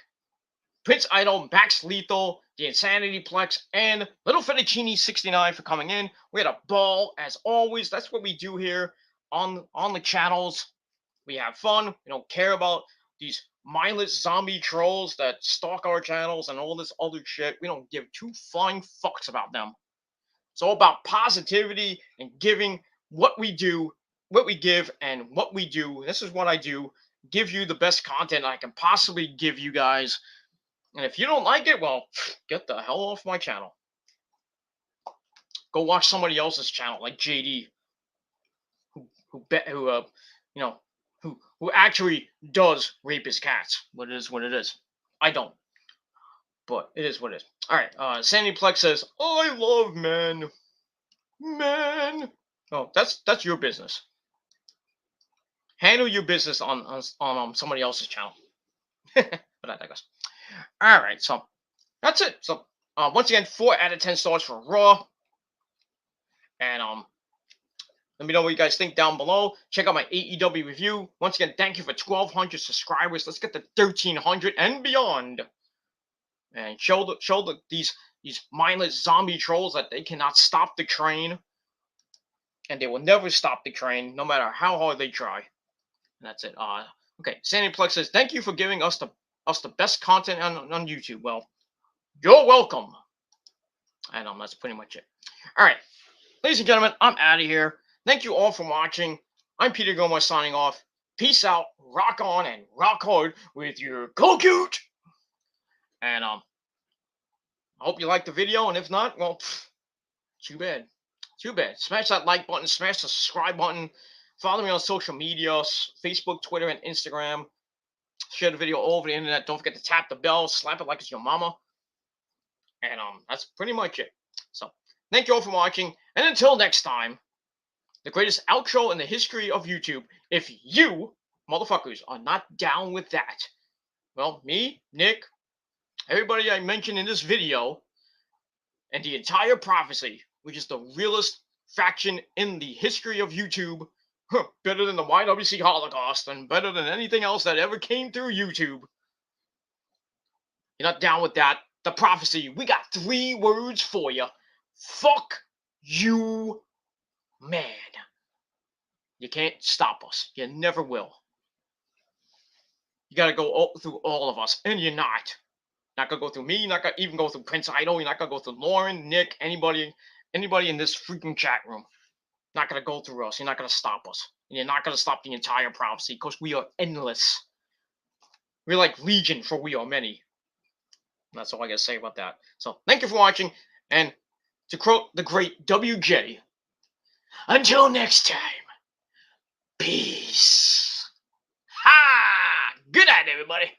Prince Idol, Max Lethal, the Insanity Plex, and Little Fettuccine 69 for coming in. We had a ball, as always. That's what we do here on the channels. We have fun. We don't care about these mindless zombie trolls that stalk our channels and all this other shit. We don't give 2 flying fucks about them. It's all about positivity and giving what we do, what we give, and what we do. This is what I do. Give you the best content I can possibly give you guys. And if you don't like it, well, get the hell off my channel. Go watch somebody else's channel, like JD, who actually does rape his cats. But it is what it is. I don't. But it is what it is. All right. Sandy Plex says, "I love men. Men." Oh, that's your business. Handle your business on somebody else's channel. But I digress. All right, so that's it. So once again, 4 out of 10 stars for Raw. And let me know what you guys think down below. Check out my AEW review. Once again, thank you for 1,200 subscribers. Let's get to 1,300 and beyond. And show these mindless zombie trolls that they cannot stop the train, and they will never stop the train, no matter how hard they try. And that's it. Okay. Sandy Plex says, "Thank you for giving us the best content on YouTube." Well, you're welcome. And that's pretty much it. All right, ladies and gentlemen, I'm out of here. Thank you all for watching. I'm Peter Gomez signing off. Peace out. Rock on and rock hard with your Go-Cute. And I hope you liked the video. And if not, well, too bad. Too bad. Smash that like button. Smash the subscribe button. Follow me on social media, Facebook, Twitter, and Instagram. Share the video all over the internet. Don't forget to tap the bell. Slap it like it's your mama. And that's pretty much it. So thank you all for watching. And until next time, the greatest outro in the history of YouTube. If you motherfuckers are not down with that, well, me, Nick, everybody I mentioned in this video, and the entire prophecy, which is the realest faction in the history of YouTube, better than the YWC Holocaust and better than anything else that ever came through YouTube. You're not down with that? The prophecy, we got 3 words for you. Fuck you, man. You can't stop us. You never will. You gotta go through all of us, and you're not. Not gonna go through me. Not gonna even go through Prince Idol. You're not gonna go through Lauren, Nick, anybody in this freaking chat room. Not gonna go through us. You're not gonna stop us. And you're not gonna stop the entire prophecy, because we are endless. We're like Legion, for we are many. And that's all I gotta say about that. So thank you for watching, and to quote the great WJ, until next time, peace. Ha! Good night, everybody.